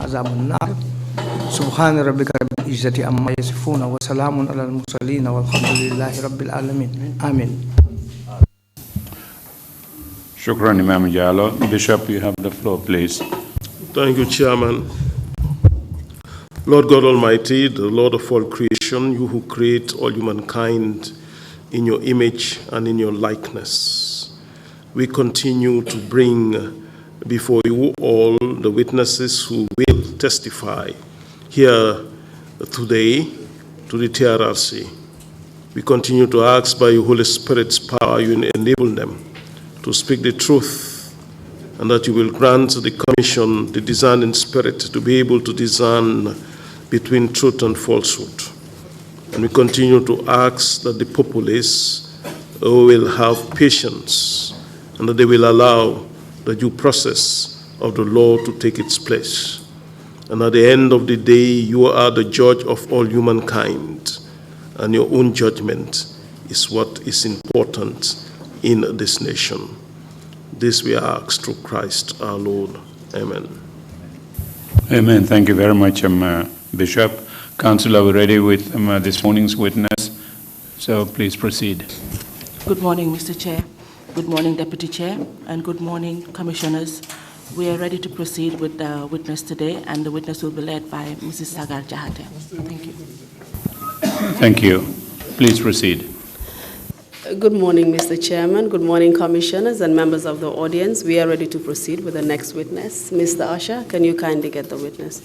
عذاب النار سبحان ربك رب العزة عما يصفون وسلام على المرسلين والحمد لله رب العالمين آمين. Shukran, Imam Jallo. Bishop, you have the floor, please. Thank you, Chairman. Lord God Almighty, the Lord of all creation, you who create all humankind in your image and in your likeness, we continue to bring before you all the witnesses who will testify here today to the TRRC. We continue to ask by your Holy Spirit's power you enable them to speak the truth, and that you will grant the commission the discerning spirit to be able to discern between truth and falsehood. And we continue to ask that the populace will have patience and that they will allow the due process of the law to take its place. And at the end of the day, you are the judge of all humankind, and your own judgment is what is important in this nation. This we ask through Christ our Lord. Amen. Amen. Thank you very much, Bishop. Council, are we ready with this morning's witness? So please proceed. Good morning, Mr. Chair. Good morning, Deputy Chair, and good morning, Commissioners. We are ready to proceed with the witness today, and the witness will be led by Mrs. Sagar Jahate. Thank you. Thank you. Please proceed. Good morning, Mr. Chairman. Good morning, Commissioners and members of the audience. We are ready to proceed with the next witness. Mr. Usher, can you kindly get the witness?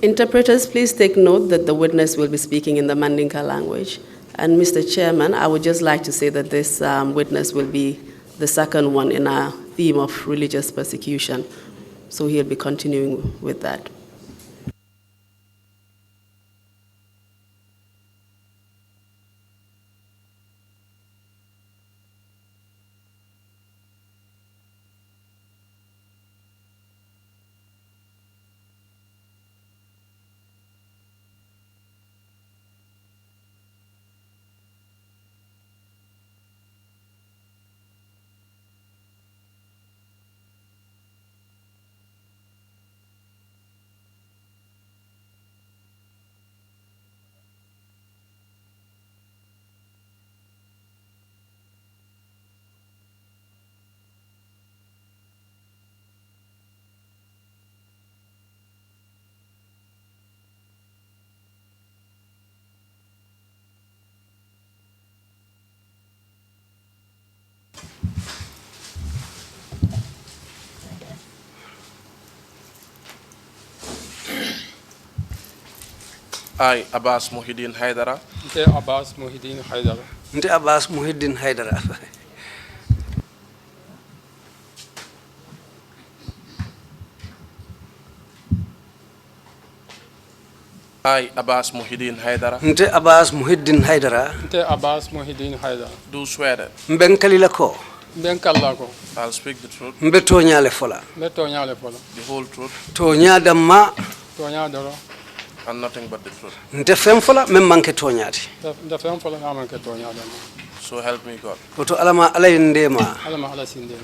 Interpreters, please take note that the witness will be speaking in the Mandinka language. And Mr. Chairman, I would just like to say that this witness will be the second one in our theme of religious persecution. So he'll be continuing with that. I, Habass Muhiddeen Hydara. Nte Habass Muhiddeen Hydara. Nte Habass Muhiddeen Hydara. I, Habass Muhiddeen Hydara. Nte Habass Muhiddeen Hydara. Nte Habass Muhiddeen Hydara. Do swear that. Mbenkalila ko. Mbenkalla ko. I'll speak the truth. Mbetonyale fola. Mbetonyale fola. The whole truth. Tonya damma. Tonya doro. And nothing but the truth. Nte fem fola mem manke tonyati. Nte fem fola na manke tonya damma. So help me God. Oto alama ala ndema. Alama ala sindema.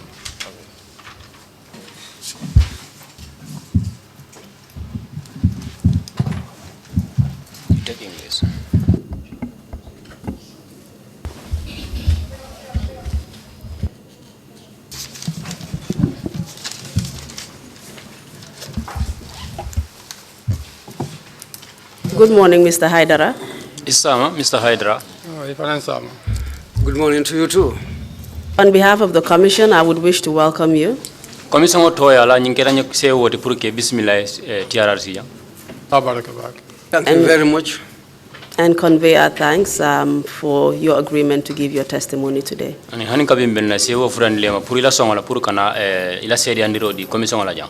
Taking this. Good morning, Mr. Hydara. Isama, Mr. Hydara. Good morning to you too. On behalf of the Commission, I would wish to welcome you. Commission otoya la nyinkera nyekse wote pour que bismillah TRRC ya. Thank you very much. And convey our thanks for your agreement to give your testimony today. Ani hani kabimbe na sewo furan lema pour ila songa la pour kana ila sedi andiro di commission la jang.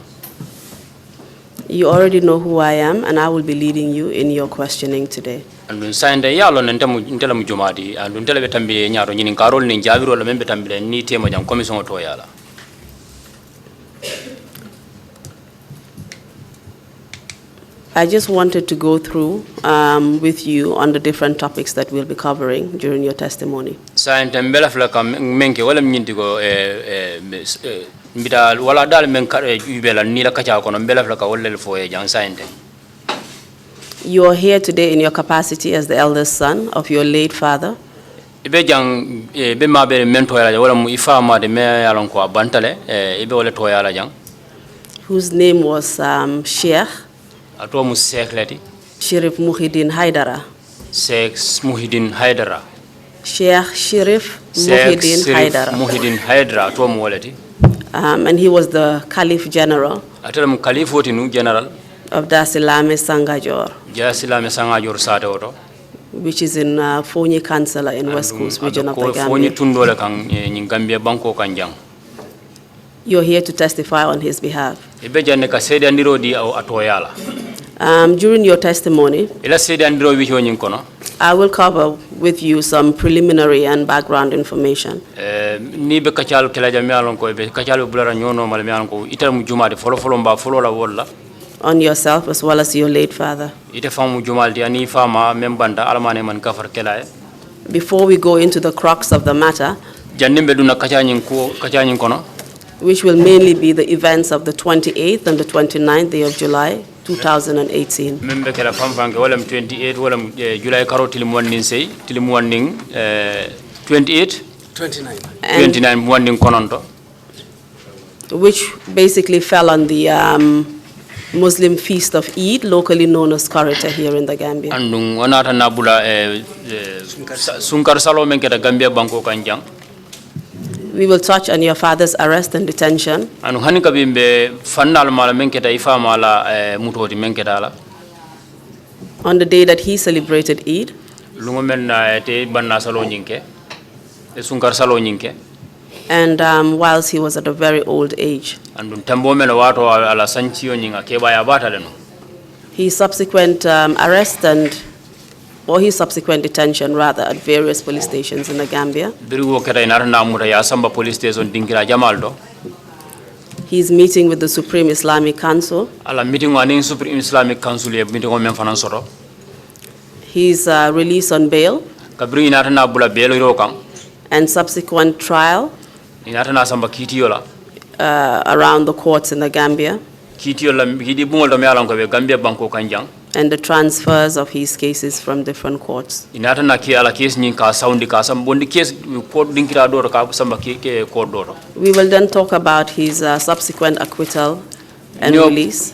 You already know who I am, and I will be leading you in your questioning today. Andun sande yalo ntela mu jumadi andun tele betambi nyaro nyini karol ni jabiro la membe tambile ni tema jam commission to yala. I just wanted to go through with you on the different topics that we'll be covering during your testimony. Sante mbela fla kam menke wala nyindi go mbida wala dal men yubela ni la kacha kono mbela fla ka wala fo e jan sante. You are here today in your capacity as the eldest son of your late father. Ibe jang be mabe men to yala wala mu ifa ma de me yalon ko bantale ibe wala to yala jang. Whose name was Sheikh Ato mu Sheikh lati. Sheriff Muhiddeen Hydara. Sheikh Muhiddeen Hydara. Sheikh Sheriff Muhiddeen Hydara. Muhiddeen Hydara ato mu walati. And he was the Caliph General. Atalam Caliph wotinu General of Dasilame Sangajor. Dasilame Sangajor sate oto. Which is in Fonyi Councillor in West Coast region of the Gambia. Fonyi tundole kan Gambia banko kanjang. You're here to testify on his behalf. Ibe janne ka sede andiro di atoyala. During your testimony, ila sede andiro wi honyin kono. I will cover with you some preliminary and background information. Ni be kachal kala jami alon ko be kachal bulara nyono mal mi alon ko itam jumaade folo mba folo la wolla. On yourself as well as your late father. Ite famu jumaldi ani fama membanda almane man kafar kelaye. Before we go into the crux of the matter, jannimbe duna kachanyin kono, which will mainly be the events of the 28th and the 29th day of July 2018. Membe kala famfange wala 28 wala July karo tilimwanning say tilimwanning 28 29 wanning kononto, which basically fell on the Muslim feast of Eid, locally known as Karita here in the Gambia. Andung wanata nabula sunkar salo menketa Gambia banko kanjang. We will touch on your father's arrest and detention. Anu hanika bimbe fannal mala menketa ifa mala mutoti menketa la. On the day that he celebrated Eid. Lungo men na te banna salo nyinke. Sunkar salo nyinke. And whilst he was at a very old age. His subsequent arrest or his subsequent detention rather at various police stations in the Gambia. He's meeting with the Supreme Islamic Council. He's released on bail. And subsequent trial. Around the courts in the Gambia. And the transfers of his cases from different courts. We will then talk about his subsequent acquittal and release.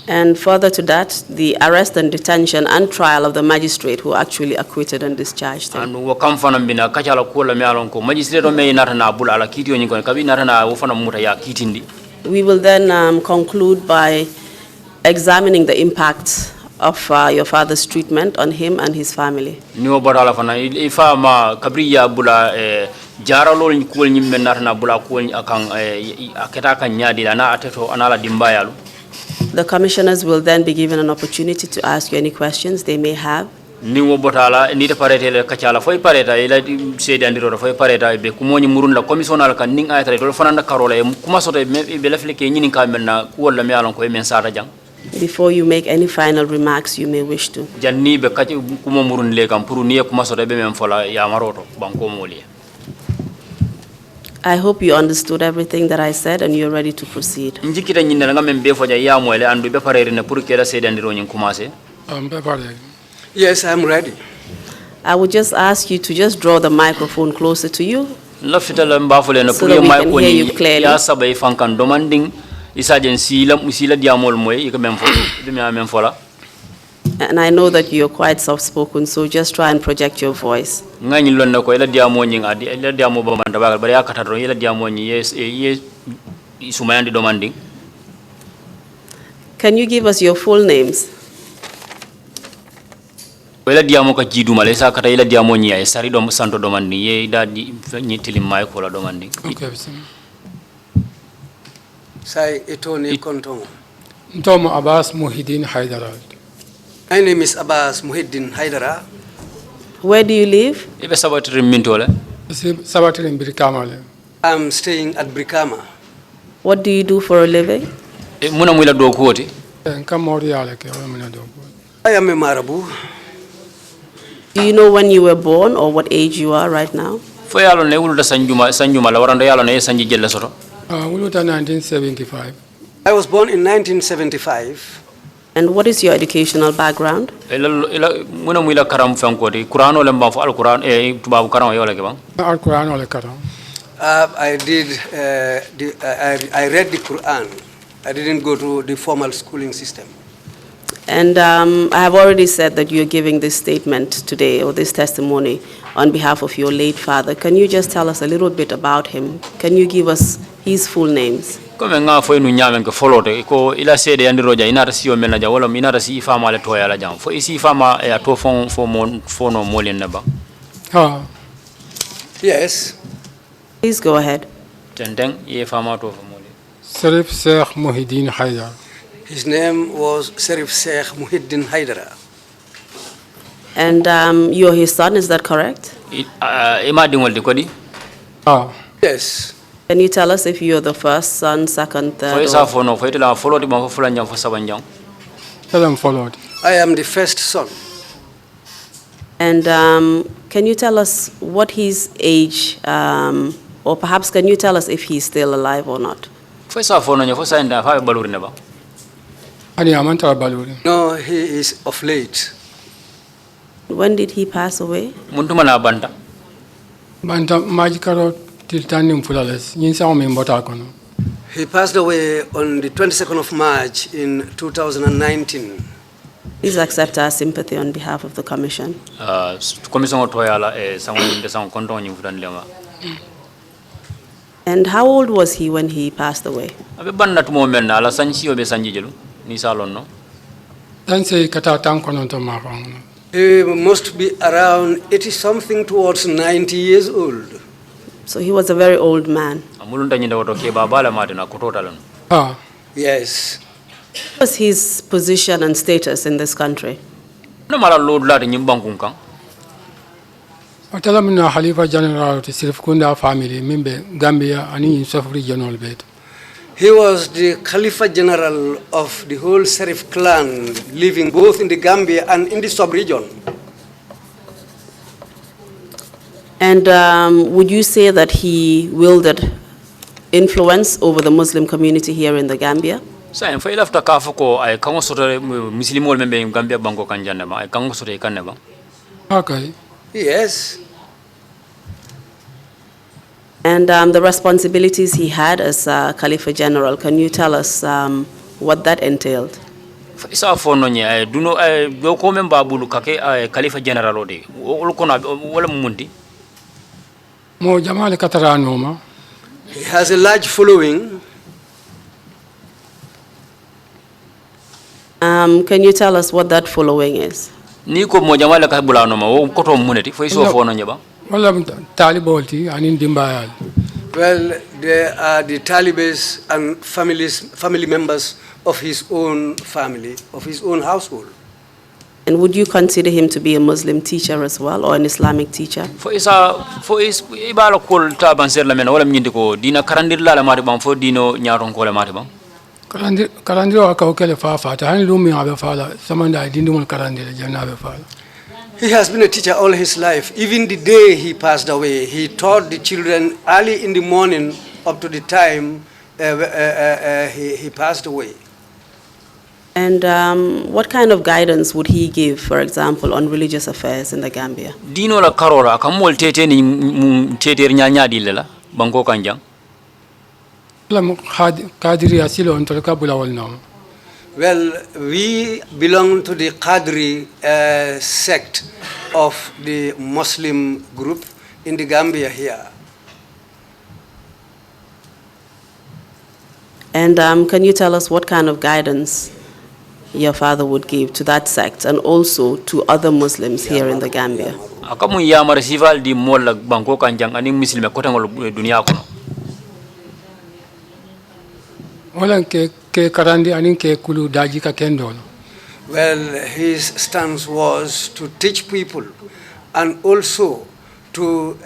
And further to that, the arrest and detention and trial of the magistrate who actually acquitted and discharged him. We will then conclude by examining the impact of your father's treatment on him and his family. The commissioners will then be given an opportunity to ask you any questions they may have. And before you make any final remarks you may wish to. I hope you understood everything that I said and you're ready to proceed. Yes, I'm ready. I would just ask you to just draw the microphone closer to you so that we can hear you clearly. And I know that you're quite soft-spoken, so just try and project your voice. Can you give us your full names? ila diamo ka jiduma le sa kata ila diamo nya e sari do santo domandi ye da di ni tilimay ko la domandi Okay, bismillah. Sai etoni kontongo. Ntomo Habass Muhiddeen Hydara. My name is Habass Muhiddeen Hydara. Where do you live? ibe sabatri mintole Sabatil in Brikama. I'm staying at Brikama. What do you do for a living? e muna muila do koti I am a Marabu. Do you know when you were born or what age you are right now? fo yalo ne wuluda sanjuma la warando yalo ne sanji jella soto 1975. I was born in 1975. And what is your educational background? ila muna muila karam fankoti qur'ano le mbafo al qur'an e tubabu karam yo le ke ban Al-Quran ole karam. I read the Quran. I didn't go to the formal schooling system. And I have already said that you're giving this statement today, or this testimony, on behalf of your late father. Can you just tell us a little bit about him? Can you give us his full names? comme nga fo nu nyamen ko folote ko ila sede yandi roja inata si o menaja wala inata si fama le to yala jam fo isi fama e to fon fo mon fo no molen neba Yes. Please go ahead. tendeng ye fama to fo molen Sharif Sheikh Muhiddeen Hydara. His name was Sharif Sheikh Muhiddeen Hydara. And you're his son, is that correct? ima dingol de kodi Yes. Can you tell us if you're the first son, second, fo third? isa fo no fo itela folo di ma fo fulanjam fo sabanjam Tell him followed. I am the first son. And can you tell us what his age, or perhaps can you tell us if he's still alive or not? fo isa fo no nya fo sa nda fa baluri neba Ani amanta baluri. No, he is of late. When did he pass away? muntuma na banda Banta majikaro tiltanim fulales. Yinsa o membota kono. He passed away on the 22nd of March in 2019. Please accept our sympathy on behalf of the Commission. commission to yala e sango de sango konto nyi fudan lema And how old was he when he passed away? abe banda to mo men ala sanji o be sanji jelu ni salon no Dan say kata tan kono to ma fango. He must be around 80 something towards 90 years old. So he was a very old man. amulunda nyinde woto ke babala mate na kotota lan Yes. What was his position and status in this country? no mala lord la nyim bankun kan Atala mina Khalifa General to Sirif Kunda family member Gambia ani Yusuf regional bed. He was the Khalifa General of the whole Serif clan, living both in the Gambia and in the sub-region. And would you say that he wielded influence over the Muslim community here in the Gambia? sa en fa ilafta ka fo ko ay kango soto muslimol membe gambia banko kan jande ma ay kango soto kan ne ba Okay. Yes. And the responsibilities he had as Khalifa General, can you tell us what that entailed? fa isa fo no nya ay duno ay do ko memba bulu kake ay khalifa general ode wol ko na wala mundi Mo Jamal Katarano ma. He has a large following. Can you tell us what that following is? ni ko mo jamala ka bulano ma wo ko to muneti fo iso fo no nya ba Wala talibolti ani dimbayal. Well, they are the Talibans and family members of his own family, of his own household. And would you consider him to be a Muslim teacher as well, or an Islamic teacher? fo is ibala ko ta ban ser la men wala nyindi ko dina karandir la mari ban fo dino nyaaron ko le mari ban Karandiro akawkele fa hani lumi abe fala samanda dindumul karandiro janna abe fala. He has been a teacher all his life. Even the day he passed away, he taught the children early in the morning up to the time he passed away. And what kind of guidance would he give, for example, on religious affairs in the Gambia? dino la karora kam mol tete ni tete nya dile la banko kanjang Lam kadiri asilo ontolka bulawol no. Well, we belong to the Qadri sect of the Muslim group in the Gambia here. And can you tell us what kind of guidance your father would give to that sect and also to other Muslims here in the Gambia? Akamu yamar sival di molla banko kanjang ani muslime kotangol dunia kono. Wala ke karandi anin ke kulu daji ka kendolo. Well, his stance was to teach people and also to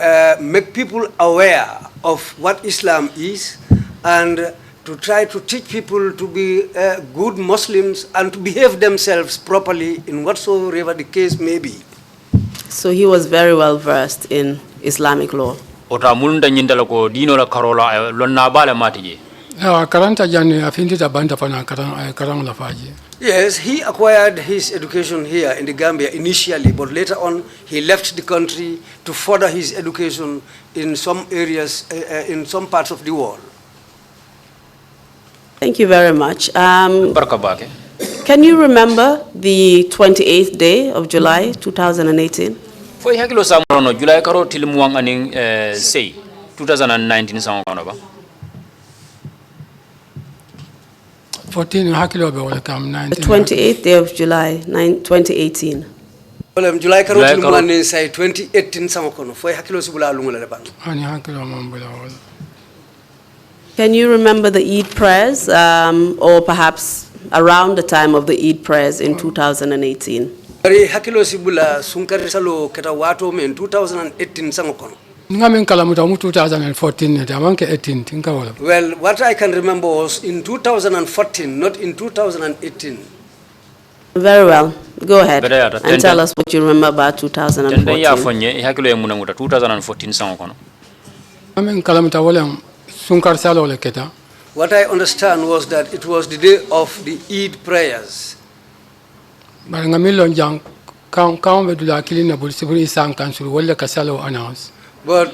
make people aware of what Islam is and to try to teach people to be good Muslims and to behave themselves properly in whatsoever the case may be. So he was very well versed in Islamic law. Ota mulunda nyindala ko dino la karola lonna bala matije. Karanta jani afindi tabanda pana karang lafaji. Yes, he acquired his education here in the Gambia initially, but later on he left the country to further his education in some areas, in some parts of the world. Thank you very much. Barakabake. Can you remember the 28th day of July 2018? Foi hakilo samono July karo tilmuang aning say 2019 samono ba. 14 the 28th day of July 2018. July karo tilmuang say 2018 samono. Foi hakilo sibula lungula le bang. Ani hakilo mambula wala. Can you remember the Eid prayers, or perhaps around the time of the Eid prayers in 2018? Hakilo sibula sunkari salo keta wato me in 2018 sangokono. Ngamen kalamuta mu 2014 amanke 18 tinka wala. Well, what I can remember was in 2014, not in 2018. Very well. Go ahead and tell us what you remember about 2014. Tenda ya fonye hakilo ya munamuta 2014 sangokono. Ngamen kalamuta wala sunkar salo le keta. What I understand was that it was the day of the Eid prayers. But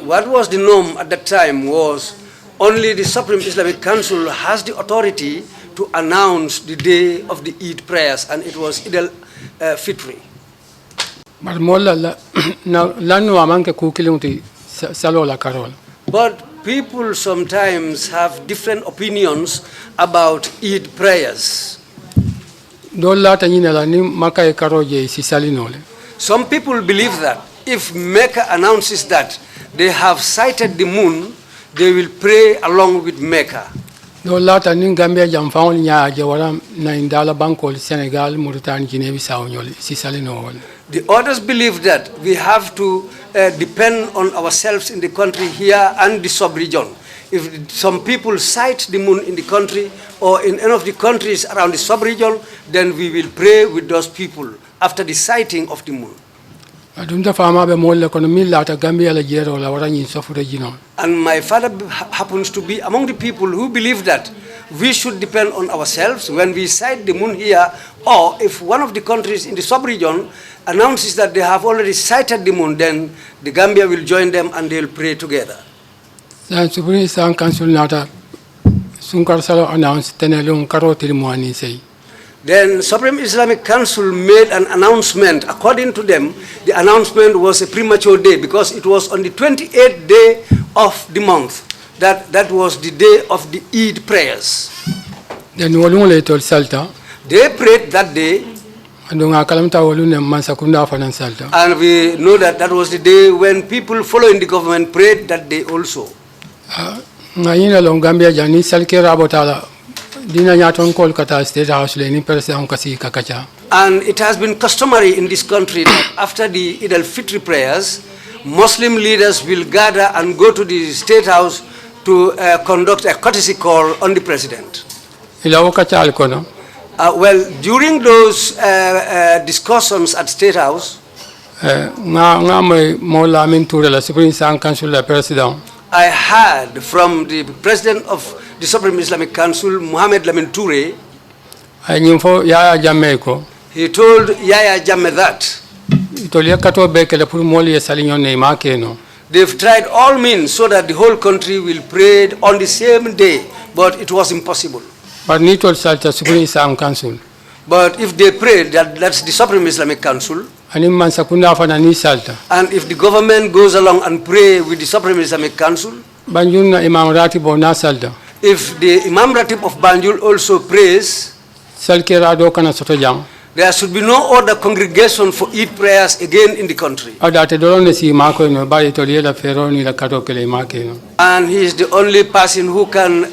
what was the norm at that time was only the Supreme Islamic Council has the authority to announce the day of the Eid prayers, and it was Eid al-Fitr. But people sometimes have different opinions about Eid prayers. Some people believe that if Mecca announces that they have sighted the moon, they will pray along with Mecca. The others believe that we have to depend on ourselves in the country here and the sub-region. If some people sight the moon in the country or in any of the countries around the sub-region, then we will pray with those people after the sighting of the moon. And my father happens to be among the people who believe that we should depend on ourselves when we sight the moon here, or if one of the countries in the sub-region announces that they have already sighted the moon, then the Gambia will join them and they will pray together. Then Supreme Islamic Council made an announcement. According to them, the announcement was a premature day because it was on the 28th day of the month. That was the day of the Eid prayers. Then they prayed that day. And we know that that was the day when people following the government prayed that day also. And it has been customary in this country that after the Eid al-Fitr prayers, Muslim leaders will gather and go to the State House to conduct a courtesy call on the president. Well, during those discussions at State House, I heard from the president of the Supreme Islamic Council, Mohammed Lamin Toure, he told Yaya Jammeh that they've tried all means so that the whole country will pray on the same day, but it was impossible. But if they pray, that's the Supreme Islamic Council. And if the government goes along and pray with the Supreme Islamic Council, if the Imam Ratib of Banjul also prays, salkira do kana soto jang. There should be no other congregation for Eid prayers again in the country. Adate dolone si mako no bari to liela feroni la kato kele make no. And he is the only person who can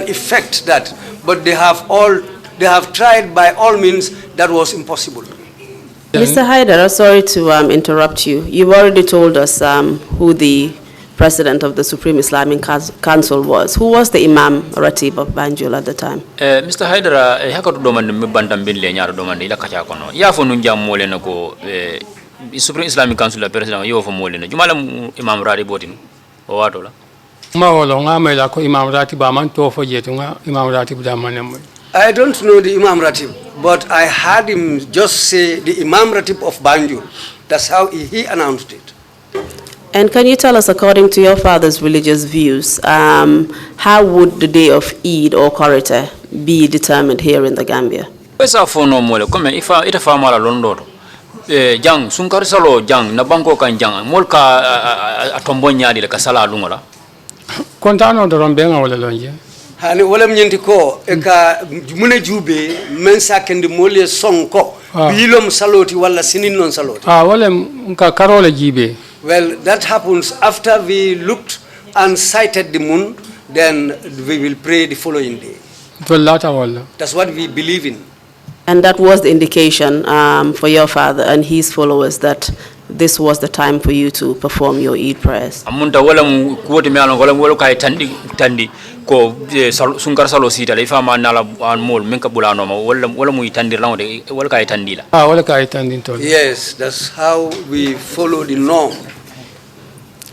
effect that. But they have tried by all means. That was impossible. Mr. Hydara, sorry to interrupt you. You've already told us who the president of the Supreme Islamic Council was. Who was the Imam Ratib of Banjul at the time? Mr. Hydara, hakatu domande mbandam binle nyaro domande ila kacha kono. Ya fo nunja mole nako Supreme Islamic Council la president yo fo mole na. Jumala Imam Ratib botinu. O wato la. Ma wolo ngama ila ko Imam Ratib aman to fo jetu nga Imam Ratib da manem. I don't know the Imam Ratib, but I heard him just say the Imam Ratib of Banjul. That's how he announced it. And can you tell us, according to your father's religious views, how would the day of Eid or Korite be determined here in the Gambia? Pesa fono mole come ifa ita fa mala londo. Jang sunkar salo jang na banko kan jang molka atombo nyaadi le kasala lungola. Kontano do rombenga wala lonje. Hani wala mnyenti ko eka mune jube mensa kendi mole sonko bilom saloti wala sinin non saloti. Wala nka karole jibe. Well, that happens after we looked and sighted the moon, then we will pray the following day. That's what we believe in. And that was the indication for your father and his followers that this was the time for you to perform your Eid prayers. Amunta wala kuwote me alon wala kay tandi ko sunkar salo sita le fama nala an mol men ka bulano ma wala muy tandir la wala kay tandila. Wala kay tandin to. Yes, that's how we follow the norm.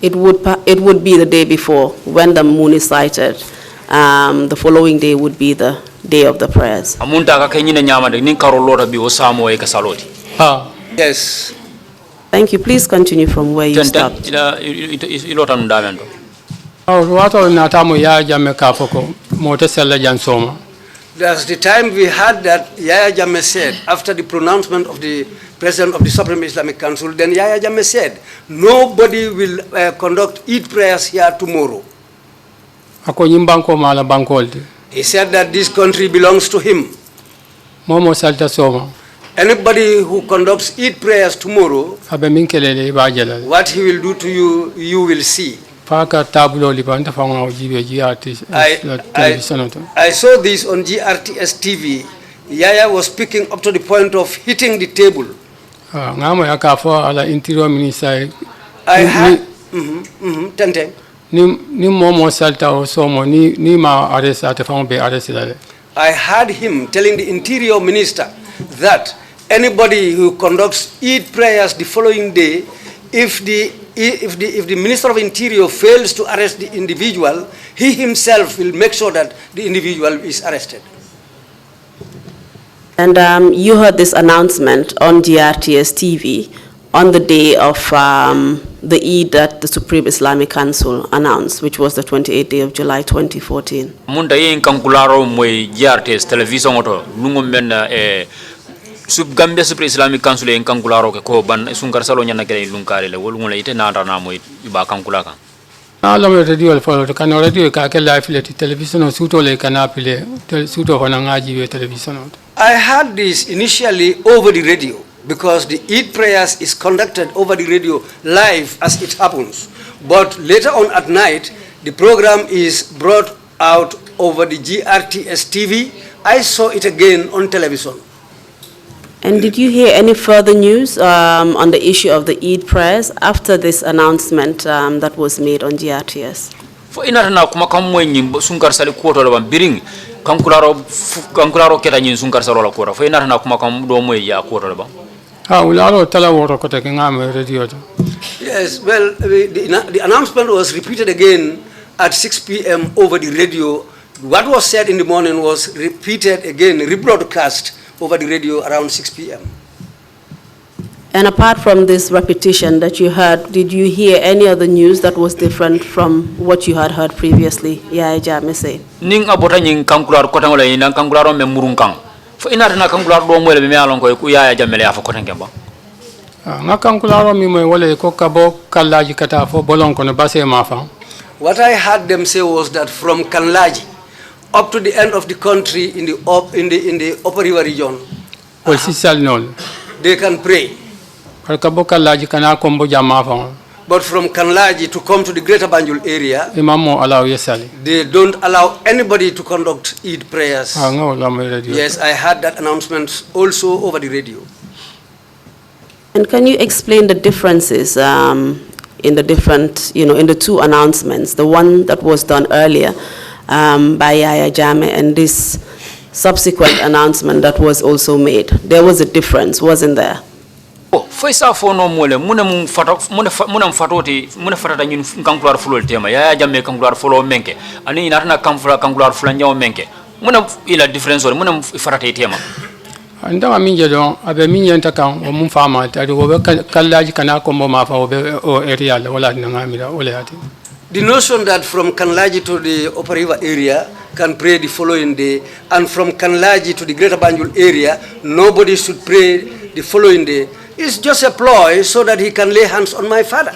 It would be the day before when the moon is sighted. The following day would be the day of the prayers. Amunta ka kenyina nyama de nin karolota bi osamo e ka saloti. Yes. Thank you. Please continue from where you stopped. Ilota ndamendo. Wato na tamu ya jame kafoko mote sella jansoma. That's the time we had that Yaya Jammeh said, after the pronouncement of the President of the Supreme Islamic Council, then Yaya Jammeh said, nobody will conduct Eid prayers here tomorrow. He said that this country belongs to him. Momo salta soma. Anybody who conducts Eid prayers tomorrow, what he will do to you, you will see. I saw this on GRTS TV. Yaya was speaking up to the point of hitting the table. I had I heard him telling the Interior Minister that anybody who conducts Eid prayers the following day, if the Minister of Interior fails to arrest the individual, he himself will make sure that the individual is arrested. And you heard this announcement on GRTS TV on the day of the Eid that the Supreme Islamic Council announced, which was the 28th day of July 2014. Munda yin kankularo moy GRTS television oto lungo men sub Gambia Supreme Islamic Council yin kankularo ke ko ban sunkar salo nyana kele lunkare le wol ngol ite na rana moy ba kankulaka. Alam radio al follow kan radio ka ke live le television o suto le kanapile suto hona ngaji we television. I heard this initially over the radio, because the Eid prayers is conducted over the radio live as it happens. But later on at night, the program is brought out over the GRTS TV. I saw it again on television. And did you hear any further news on the issue of the Eid prayers after this announcement that was made on GRTS? For inarna kuma kamwe nyimbo sunkar sali kuoto la biring kankularo keta nyin sunkar salo la kuoto. For inarna kuma kam do moy ya kuoto la ba. Yes, well, the announcement was repeated again at 6 p.m. over the radio. What was said in the morning was repeated again, rebroadcast over the radio around 6 p.m. And apart from this repetition that you heard, did you hear any other news that was different from what you had heard previously? Yaya Jammeh say. Ning abota ning kankularo kota ngola ina kankularo me murungkang. Fo ina na kankularo do mo le me alon ko ku Yaya Jammeh ya fa kota ngeba. Nga kankularo mi mo wala ko kabo kallaji kata fo bolon ko no base ma fa. What I heard them say was that from Kanlaji up to the end of the country in the Upper River region. Well, sisal nol. They can pray. Kaboka laji kana kombo jama. But from Kanlaji to come to the Greater Banjul area, they don't allow anybody to conduct Eid prayers. Yes, I heard that announcement also over the radio. And can you explain the differences in the different, in the two announcements, the one that was done earlier by Yaya Jammeh and this subsequent announcement that was also made? There was a difference, wasn't there? Faisa fono mole muna fatota nyun kankular fulol tema ya jamme kankular fulo menke ani inatna kankular fulanya menke muna ila difference or muna fatata tema anda minje don abe minje ntakan o mun fama tadi o be kallaji kana ko mo ma fa o be o area la wala ngamira ole ati. The notion that from Kanlaji to the Upper River area can pray the following day, and from Kanlaji to the Greater Banjul area nobody should pray the following day, it's just a ploy so that he can lay hands on my father.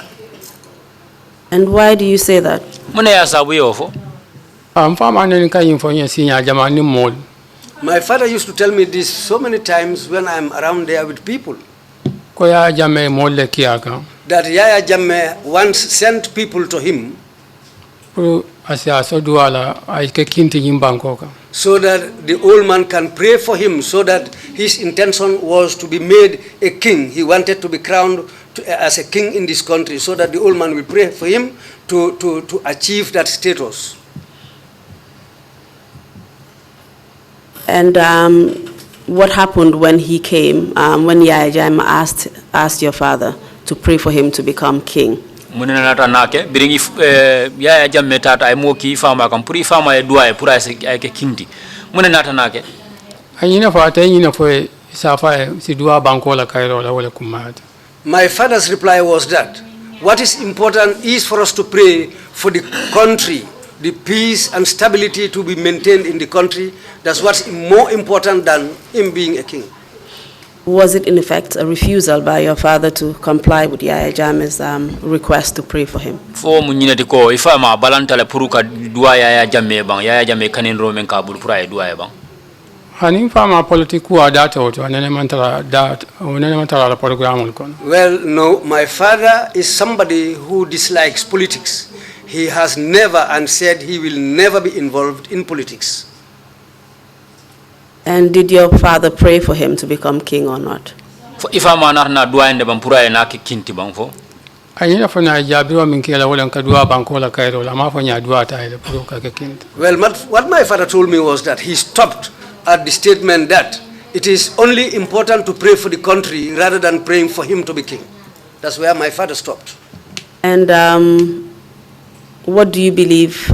And why do you say that? My father used to tell me this so many times when I'm around there with people. That Yaya Jammeh once sent people to him so that the old man can pray for him, so that his intention was to be made a king. He wanted to be crowned as a king in this country, so that the old man will pray for him to achieve that status. And what happened when he came, when Yaya Jammeh asked your father to pray for him to become king? Munenata nake biringi ya jamme tata ay moki fama kam puri fama e duaye pura ay ke kindi munenata nake ayina fa tayina fo safa si dua banko la kairo la wala kumat. My father's reply was that what is important is for us to pray for the country, the peace and stability to be maintained in the country. That's what's more important than him being a king. Was it in effect a refusal by your father to comply with Yaya Jammeh's request to pray for him? Fo munyine ko ifa ma balanta le puruka dua Yaya Jammeh kanin romen ka bul pura e dua bang. Hanin fama politiku adata oto anene mantara la programul kon. Well, no, my father is somebody who dislikes politics. He has never and said he will never be involved in politics. And did your father pray for him to become king or not? If I'm na dua ende bampura na kinti bang fo. Ayina fo na jabiwa minkela wala nkadua bankola kairo la mafa nya dua ta ile puruka ke kinti. Well, what my father told me was that he stopped at the statement that it is only important to pray for the country rather than praying for him to be king. That's where my father stopped. And what do you believe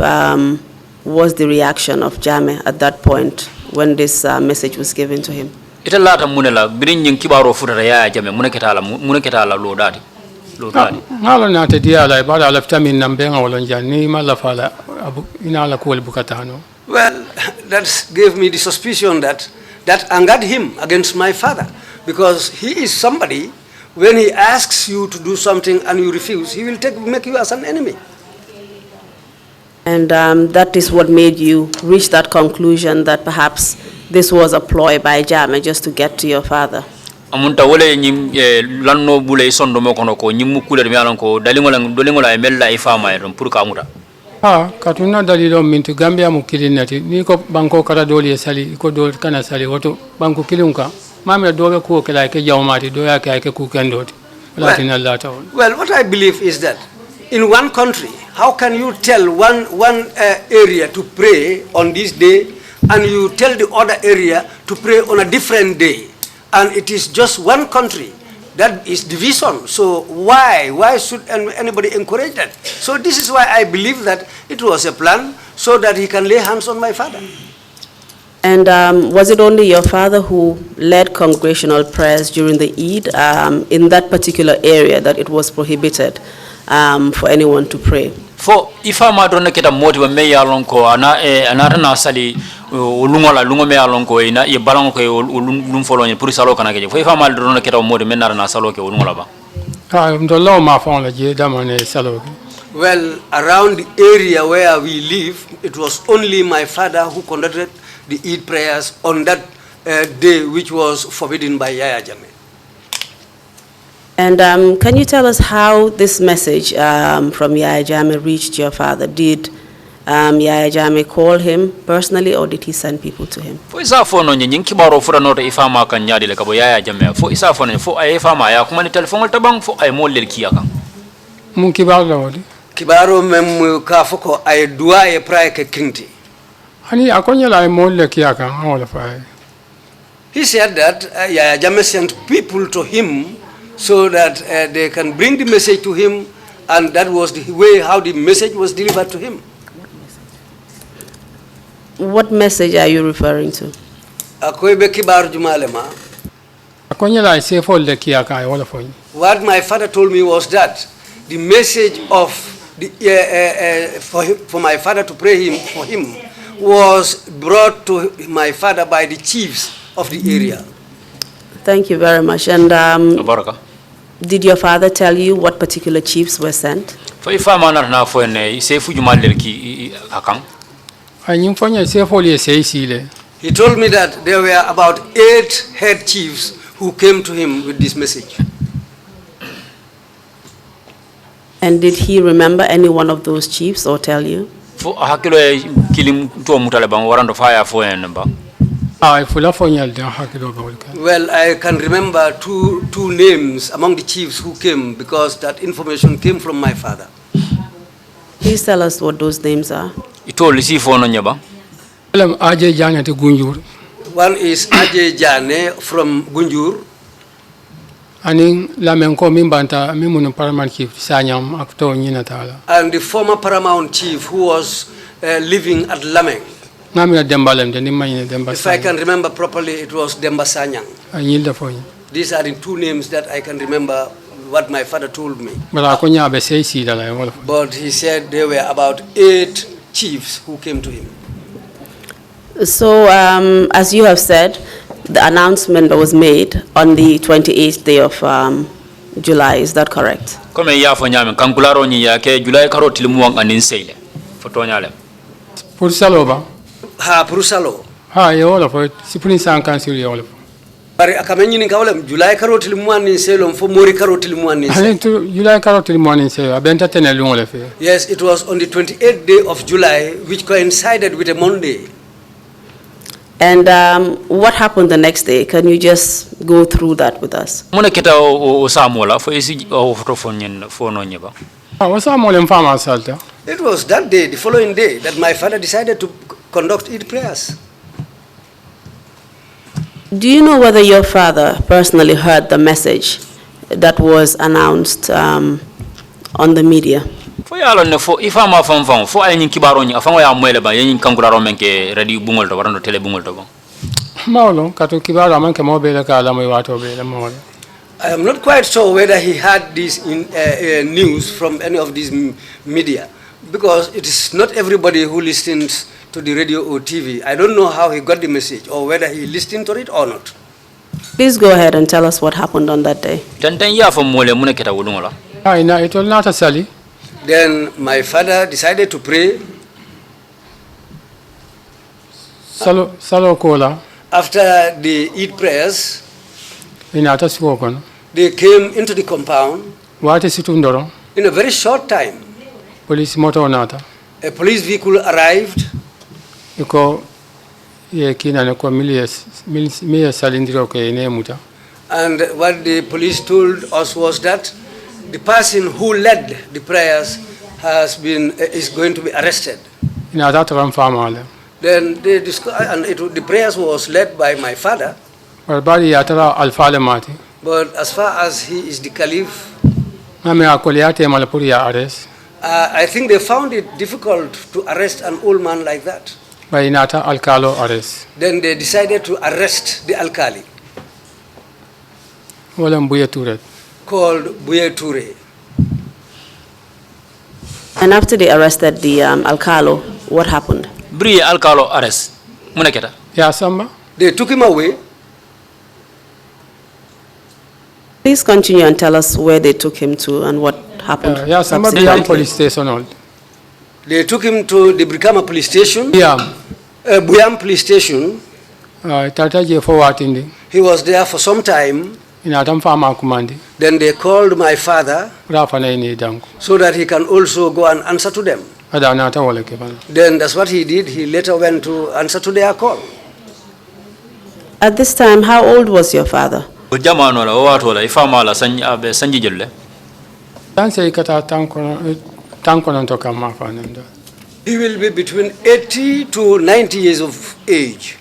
was the reaction of Jammeh at that point when this message was given to him? Ita lata munela birin yin kibaro futara Yaya Jammeh muneketa la lodadi. Ngalo na te dia la ibada la vitamin nambenga walonja ni mala fala ina la kuel bukatano. Well, that gave me the suspicion that angered him against my father, because he is somebody, when he asks you to do something and you refuse, he will make you as an enemy. And that is what made you reach that conclusion that perhaps this was a ploy by Jammeh just to get to your father. Amunta wole nyim lanno bule sondo mo kono ko nyimmu kule mi alon ko dolingola e mella e fama e don pour ka muta. Katuna dalilo mintu Gambia mu kilinati ni ko banko kara doli sali ko dol kana sali woto banko kilunka mamira dobe ko kala ke jawmati do ya ke ku kendoti. Well, what I believe is that in one country, how can you tell one area to pray on this day and you tell the other area to pray on a different day? And it is just one country. That is division. So why should anybody encourage that? So this is why I believe that it was a plan so that he can lay hands on my father. And was it only your father who led congregational prayers during the Eid in that particular area that it was prohibited for anyone to pray? For if I'm not kita moti wa me yalon ko ana na sali lungo me yalon ko ina ye balon ko lum folo ni pour salo kana ke fo if I'm not kita moti me na salo ke lungo la ba ndolo ma fon la je damane salo Well, around the area where we live, it was only my father who conducted the Eid prayers on that day, which was forbidden by Yaya Jammeh. And can you tell us how this message from Yaya Jammeh reached your father? Did Yaya Jammeh call him personally, or did he send people to him? Fo isa fono nyin kibaro fura nota ifama kan nyadi le kabo Yaya Jammeh fo isa fono fo ay ifama ya kuma ni telephone tabang fo ay mollel kiyaka mun kibar la wodi Kibaro mem ka foko ay dua e praye ke kinti. hani akonya la molle kiyaka wala fa. He said that Yaya Jammeh sent people to him so that they can bring the message to him, and that was the way how the message was delivered to him. What message are you referring to? Akoybe kibar jumalema. Akonya la se fo le kiyaka wala fa. What my father told me was that the message of the, for my father to pray for him was brought to my father by the chiefs of the area. Thank you very much. And did your father tell you what particular chiefs were sent? fo ifama na fo ne se fu jumalel ki akang Anyin fonya se fo le se isile. He told me that there were about 8 head chiefs who came to him with this message. And did he remember any one of those chiefs or tell you? fo hakilo kilim to mutale bang warando faya fo en ba Ay fula fonya de hakilo be wala. Well, I can remember two names among the chiefs who came, because that information came from my father. Please tell us what those names are. itol si fono nyaba Lam aje jana te gunjur. One is Ajay Jane from Gunjur, Anin lamen ko min banta min mun parliament chief sanyam akto nyina tala. and the former paramount chief who was living at Lameng. Ngamina dembalem de nimma demba. If I can remember properly, it was Demba Sanyang. Anyilda fonya. These are the two names that I can remember what my father told me. Bala akonya be se isi dala wala. But he said there were about 8 chiefs who came to him. So, as you have said, the announcement was made on the 28th day of July. Is that correct? comme ya fo nyame kankularo ni ya ke julay karoti limu wang anin seyle fo toñale Pour saloba. Ha Prusalo. Ha ye wala fo sipuni san council ye wala. Bari akamenyi ni kawlem July karoti limuani selom fo mori karoti limuani. Hani to July karoti limani se abenta tenel wala fe. Yes, it was on the 28th day of July, which coincided with a Monday. And what happened the next day? Can you just go through that with us? mona kita o samola fo isi o foto fo nyen fo no nyeba Wasa molem fama salta. It was that day, the following day, that my father decided to conduct Eid prayers. Do you know whether your father personally heard the message that was announced on the media? fo yalo ne fo ifama fam fam fo ay nyin kibaro nyi afan ya mwele ba yin kankularo menke radio bungol to warando tele bungol to ba Mawlo kato kibara man ke mo be la kala mo wato be la mo. I am not quite sure whether he had this news from any of these media, because it is not everybody who listens to the radio or TV. I don't know how he got the message or whether he listened to it or not. Please go ahead and tell us what happened on that day. tantan ya fo mole mona kita wulungola Ay na itol nata sali. Then my father decided to pray. Salo kola. After the Eid prayers, Inata suko kono. they came into the compound. Wate situndoro. In a very short time, Police moto nata. a police vehicle arrived. Iko ye kina ne ko miliye salindiro ke ne muta. And what the police told us was that the person who led the prayers is going to be arrested. Inata tram fama le. Then they the prayers was led by my father. Barbari atara alfale mati. But as far as he is the caliph, Mame akoliate malapuri ya arrest. I think they found it difficult to arrest an old man like that. Ba inata alkalo arrest. Then they decided to arrest the alkali, Wala mbuye turet. called Buye Ture. And after they arrested the alcalo, what happened? bri alkalo arrest mona kita Ya samba. They took him away. Please continue and tell us where they took him to and what happened? Yeah, some of the police station. They took him to the Brikama police station. Yeah. Buyam police station. Tata je for what in the? He was there for some time. In Adam Farmer Command. Then they called my father so that he can also go and answer to them. Then that's what he did. He later went to answer to their call. At this time, how old was your father? He will be between 80 to 90 years of age.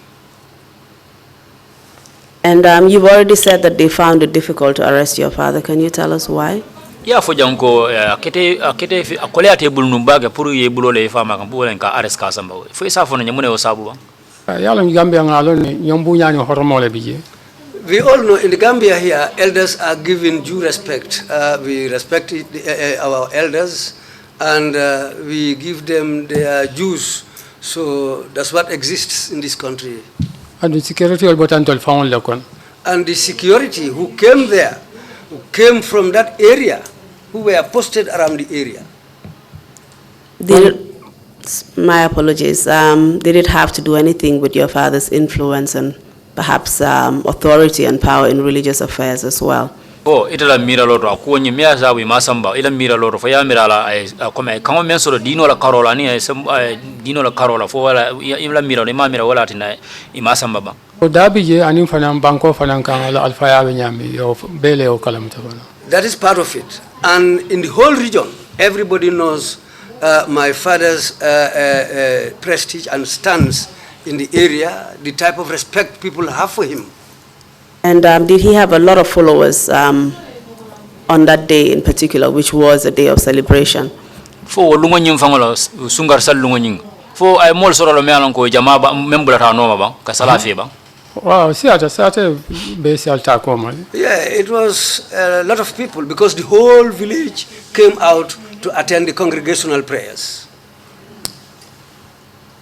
And you've already said that they found it difficult to arrest your father. Can you tell us why? Yeah, for janko akete akole ate bulnu baga puru ye bulole ifa makambu lenka arrest kasamba. Fo isa fo nyamune osabu ba. Yalo Gambia ngalo nyombu nyani horomole bije. We all know in the Gambia here, elders are given due respect. We respect our elders and we give them their dues. So that's what exists in this country. And the security found and the security who came there, who came from that area, who were posted around the area. My apologies. Did it have to do anything with your father's influence and perhaps authority and power in religious affairs as well? Oh, itala mira loro akuonye miaza wi masamba ila mira loro fa ya mira la come kama menso dino la carola ni dino la carola fo wala ila mira ni ma mira wala tina imasamba ba dabi je anim fanam banko fanan kan la alfa ya nyami yo bele o kalam tabana. That is part of it. And in the whole region, everybody knows my father's prestige and stance in the area, the type of respect people have for him. And did he have a lot of followers on that day in particular, which was a day of celebration? For lungonyin fangola sungar sal lungonyin. For ay mol soro lo mealon ko jama ba membula ta no ba kasala fe ba. Wow, see base alta koma. Yeah, it was a lot of people because the whole village came out to attend the congregational prayers.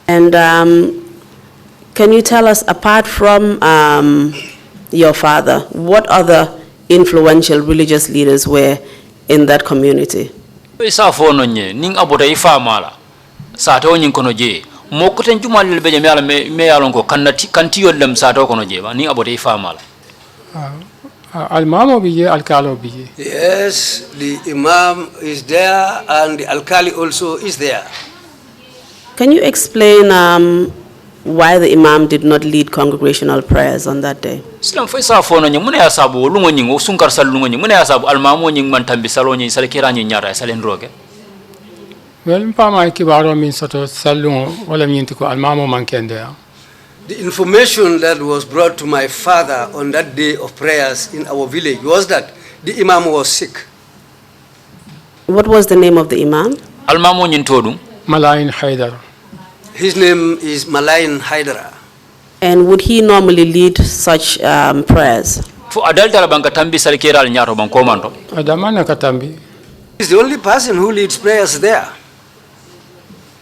And can you tell us, apart from your father, what other influential religious leaders were in that community? Isa fono nye ning abota ifa mala sa to nyin kono je mokoten jumal le beje mala me yalon ko kanti yollem sa to kono je ba ning abota ifa mala al mamo biye al kalo biye. Yes, the imam is there and the alkali also is there. Can you explain why the imam did not lead congregational prayers on that day? Islam fa isa fono nyi mune asabu lungo nyi o sunkar sal lungo nyi mune asabu al mamo nyi man tambi salo nyi sal kira nyi nyara salen roge. Well, pama kibaro min soto salungo wala min tiko al mamo man kende. The information that was brought to my father on that day of prayers in our village was that the imam was sick. What was the name of the imam? Al mamo nyi todum Muhiddeen Hydara. His name is Muhiddeen Hydara. And would he normally lead such prayers? For adalta la banka tambi sal kira al nyato ban komanto. Adamana katambi. He's the only person who leads prayers there.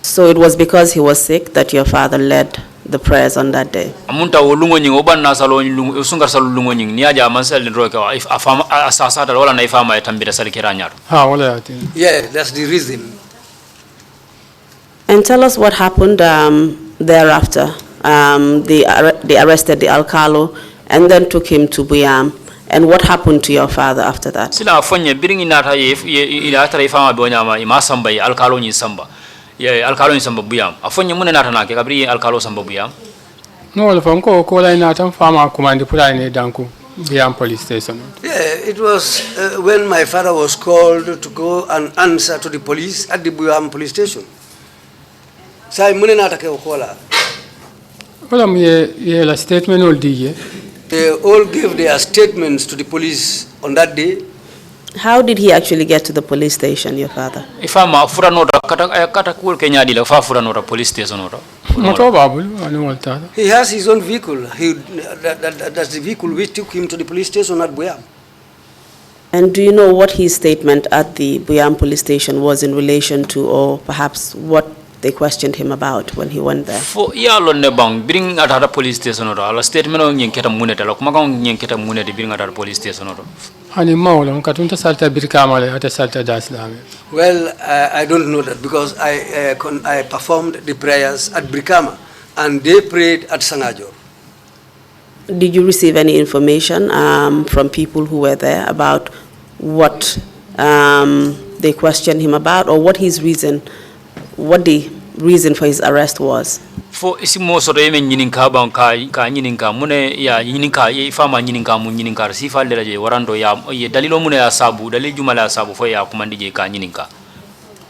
So it was because he was sick that your father led the prayers on that day? Amunta wolungo nyingo banna salo lungo sungar salo lungo nying ni aja man sal roke if afama asasa wala na ifama tambira sal kira nyato. Ha wala yati. Yeah, that's the reason. And tell us what happened thereafter. They arrested the alcalo and then took him to Buyam. And what happened to your father after that? Sila fonye biringi nata ila tara ifama bonyama imasamba alcalo ni samba. Yeah, alcalo ni samba Buyam. Afonye mune nata na ke kabri alcalo samba Buyam. No, wala fanko ko la nata fama kumandi pula ni danku Buyam police station. Yeah, it was when my father was called to go and answer to the police at the Buyam police station. Sai mune nata ke okola. Wala ye la statement ol diye. They all gave their statements to the police on that day. How did he actually get to the police station, your father? Ifama fura nota kata kul Kenya dile fa fura nota police station nota. Moto babul ani walta. He has his own vehicle. That's the vehicle which took him to the police station at Buyam. And do you know what his statement at the Buyam police station was in relation to, or perhaps what they questioned him about when he went there. Fo ya lon ne bang bring at police station or ala statement on yen keta munete la kuma kan yen keta munete bring at police station or hani mawlon katunta salta birkama le ata salta daslame. Well, I don't know that because I performed the prayers at Brikama and they prayed at Sangajor. Did you receive any information from people who were there about what they questioned him about, or what the reason for his arrest was? Fo isi mo so re men nyinin ka ban ka nyinin ka mune ya nyinin ka ye fama nyinin ka mun nyinin ka si fa le je warando ya ye dalilo mune ya sabu dalil jumala sabu fo ya kumandi je ka nyinin ka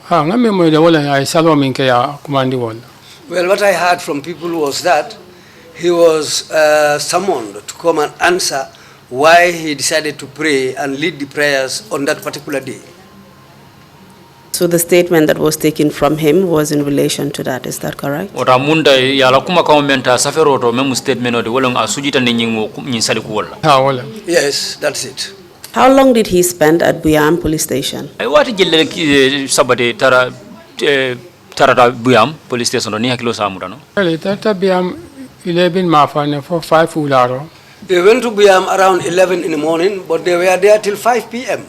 ha ngame mo de wala ay salwa min ke ya kumandi wala. Well, what I heard from people was that he was summoned to come and answer why he decided to pray and lead the prayers on that particular day. So the statement that was taken from him was in relation to that, is that correct? ora munda ya la kuma ka menta safero to mem statement ode wala asujita ni nyin sali ko wala Ha wala. Yes, that's it. How long did he spend at Buyam police station? ay wati jelle sabade tara Buyam police station ni hakilo samura no Ele tata biam 11 mafane for 5 ularo. They went to Buyam around 11 in the morning, but they were there till 5 p.m.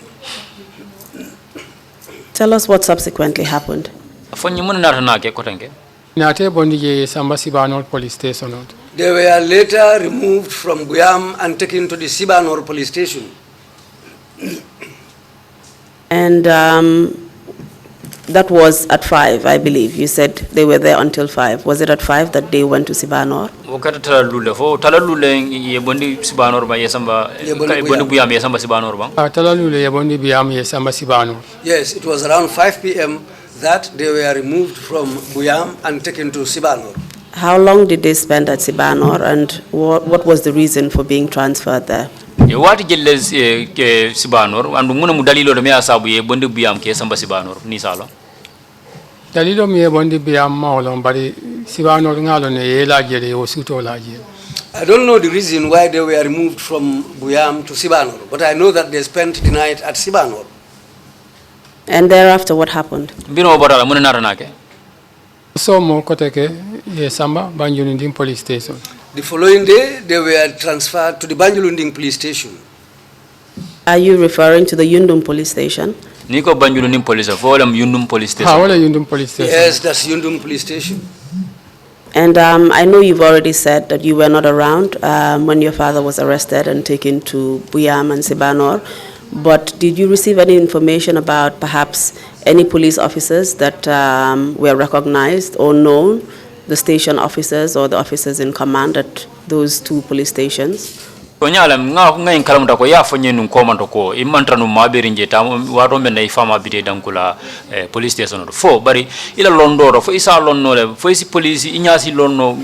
Tell us what subsequently happened. fo nyimuna nata na ke kotanke Nate bondi je Samba Sibanor police station. They were later removed from Buyam and taken to the Sibanor police station. And that was at 5, I believe. You said they were there until 5. Was it at 5 that they went to Sibanor? wakati tala lule ye bondi Sibanor ba ye samba bondi Buyam ye samba Sibanor ba Talalule ye bondi biam ye Samba Sibanor. Yes, it was around 5 p.m. that they were removed from Buyam and taken to Sibanor. How long did they spend at Sibanor, and what was the reason for being transferred there? ye wati jelle ke Sibanor andu muna mu dalilo de me asabu ye bondi Buyam ke samba Sibanor ni salo Dalilo mi ye bondi biam mawlon bari Sibanor ngalo ne ye la jere o suto la jere. I don't know the reason why they were removed from Buyam to Sibanor, but I know that they spent the night at Sibanor. And thereafter, what happened? bino bodala muna nata na ke So mo koteke ye Samba Banjulundin police station. The following day, they were transferred to the Banjulunding police station. Are you referring to the Yundum police station? niko banjulu nim police fo lam yundum police Ha station wala Yundum police station. Yes, that's Yundum police station. And I know you've already said that you were not around when your father was arrested and taken to Buyam and Sibanor, but did you receive any information about perhaps any police officers that were recognized or known, the station officers or the officers in command at those two police stations? ko nyala nga en kalamta ko ya fonye nun komando ko imantra no mabere njeta waro men nay fama bide dankula police station fo bari ila londoro fo isa lonno le fo isi police inyasi lonno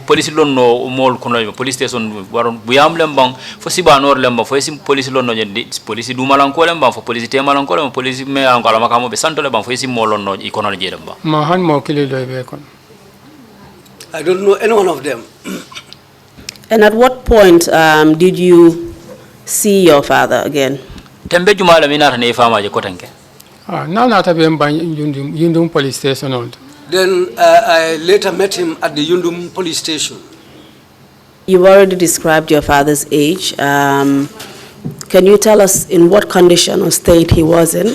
police lonno mol kono police station waro Buyam lembang fo Sibanor lembang fo isi police lonno je police du malanko lembang fo police te malanko lembang police me an kala makamo be santo lembang fo isi molonno ikono je lembang Ma han mo kili do be kon. I don't know any one of them. And at what point did you see your father again? tembe jumala minata ne fama je kotanke Ah na na tabe Yundum police station. Then I later met him at the Yundum police station. You've already described your father's age. Can you tell us in what condition or state he was in?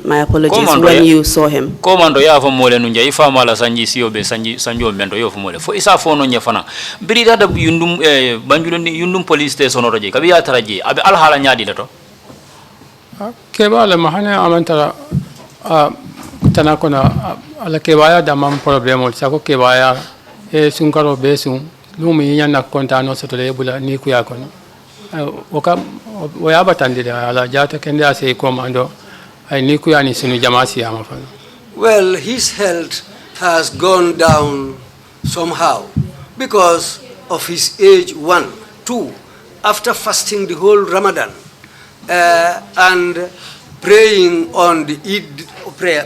My apologies, when you saw him. Komando ya fo mole nunja ifa mala sanji siyo be sanjo mendo yo fo mole fo isa fo no nyefana birida da yundum banjulundi yundum police station roje kabi ya taraje abe alhala nyaadi dato Kebala mahane amantara tana kona ala kebaya da mam problemo sako kebaya sunkaro besu lumi yana kontano sotole bula ni kuya kono waka waya batandide ala jata kende ase komando ay ni kuya ni sunu jamasi amafana. Well, his health has gone down somehow because of his age, 1. 2, after fasting the whole Ramadan and praying on the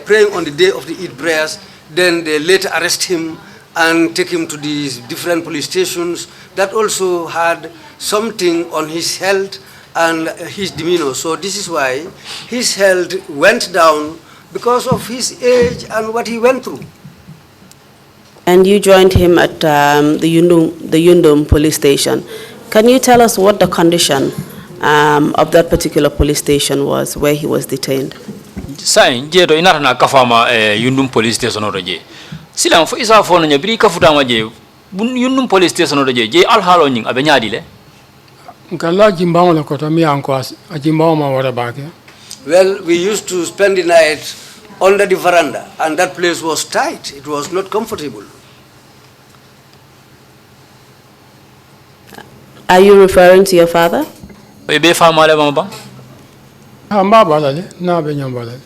praying on the day of the Eid prayers, then they later arrest him and take him to these different police stations. That also had something on his health and his demeanor. So this is why his health went down because of his age and what he went through. And you joined him at the Yundum police station. Can you tell us what the condition of that particular police station was where he was detained? Sain je do inata na kafama Yundum police station o je. Silam fo isa fo no nyabri kafutama je Yundum police station o je al halo nyin abe nyaadi le. Ngala jimbawo la koto mi anko ajimbawo ma wara bake. Well, we used to spend the night under the veranda, and that place was tight. It was not comfortable. Are you referring to your father? Be famale mama. Mba balale na be nyambalale.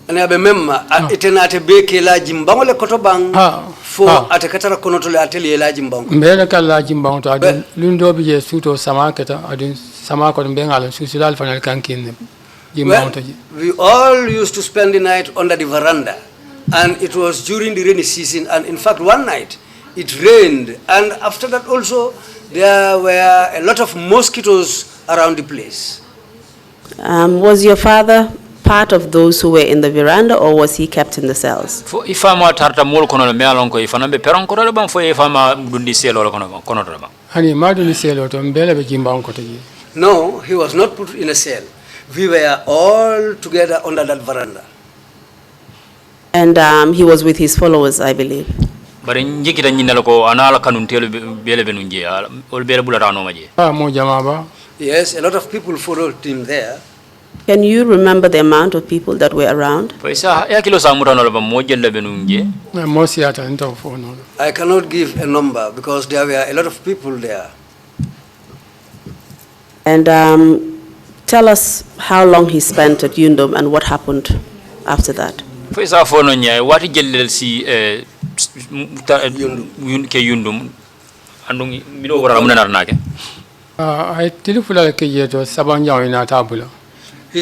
And I remember itenate beke la jimbango le kotobang for atekatara konotole atelier la jimbango. Mbele kala jimbango to adun lundo bije suto sama keta adun sama ko mbengala susilal fanal kankin jimbango to. We all used to spend the night under the veranda, and it was during the rainy season, and in fact one night it rained, and after that also there were a lot of mosquitoes around the place. Was your father part of those who were in the veranda, or was he kept in the cells? Fo ifama tarta mol kono me alon ko ifana be peron ko do ban fo ifama dundi selo kono do ban. Hani maduni selo to mbele be jimbango ko to. No, he was not put in a cell. We were all together under that veranda. And he was with his followers, I believe. Bare njikita nyinelo ko anala kanun telo bele benunje ol bele bulata no maje. Mo jamaba. Yes, a lot of people followed him there. Can you remember the amount of people that were around? I cannot give a number because there were a lot of people there. And tell us how long he spent at Yundum and what happened after that. He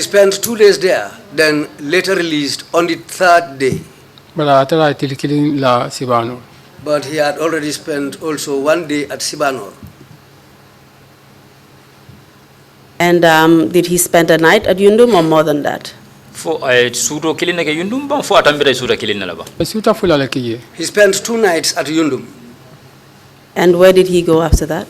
spent 2 days there, then later released on the 3rd day. But he had already spent also 1 day at Sibanor. And did he spend a night at Yundum or more than that? He spent 2 nights at Yundum. And where did he go after that?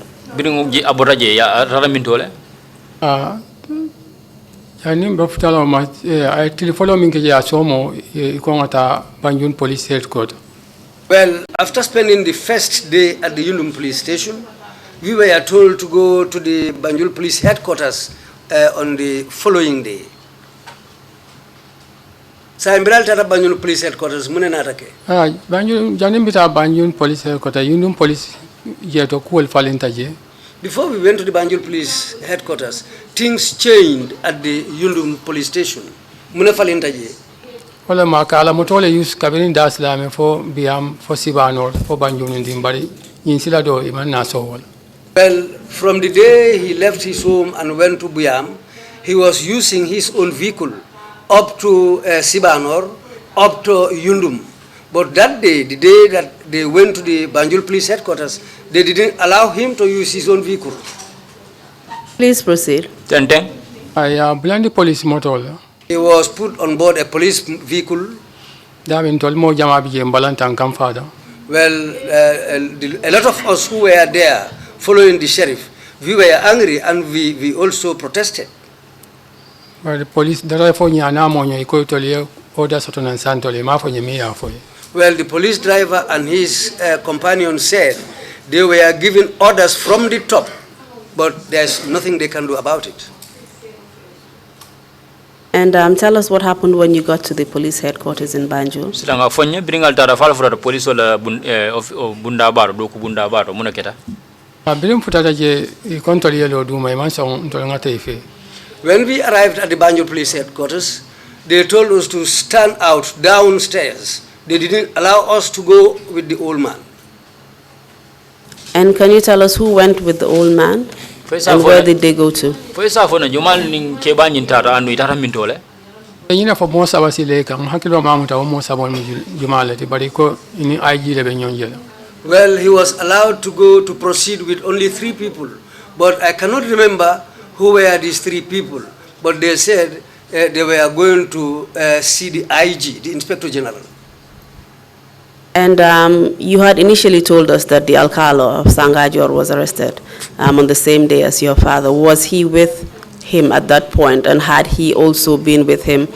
Well, after spending the first day at the Yundum police station, we were told to go to the Banjul police headquarters on the following day. Saimbral tata Banjul police headquarters mune natake. Banjul janimbita Banjul police headquarters Yundum police yeto kuol falentaje. Before we went to the Banjul police headquarters, things changed at the Yundum police station. Mune falentaje. Wala makala motole use kabini daslame for biam for Sibanor for Banjul ndimbari insila do iman naso wala. Well, from the day he left his home and went to Buyam, he was using his own vehicle up to Sibanor, up to Yundum. But that day, the day that they went to the Banjul police headquarters, they didn't allow him to use his own vehicle. Please proceed. Blandi police motor. He was put on board a police vehicle. Well, a lot of us who were there following the sheriff, we were angry and we also protested. Well, the police driver and his companion said they were given orders from the top, but there's nothing they can do about it. And tell us what happened when you got to the police headquarters in Banjul. When we arrived at the Banjul police headquarters, they told us to stand out downstairs. They didn't allow us to go with the old man. And can you tell us who went with the old man? And where did they go to? Well, he was allowed to go to proceed with only 3 people, but I cannot remember who were these 3 people, but they said they were going to see the IG, the Inspector General. And you had initially told us that the Alcalo of Sangajor was arrested on the same day as your father. Was he with him at that point, and had he also been with him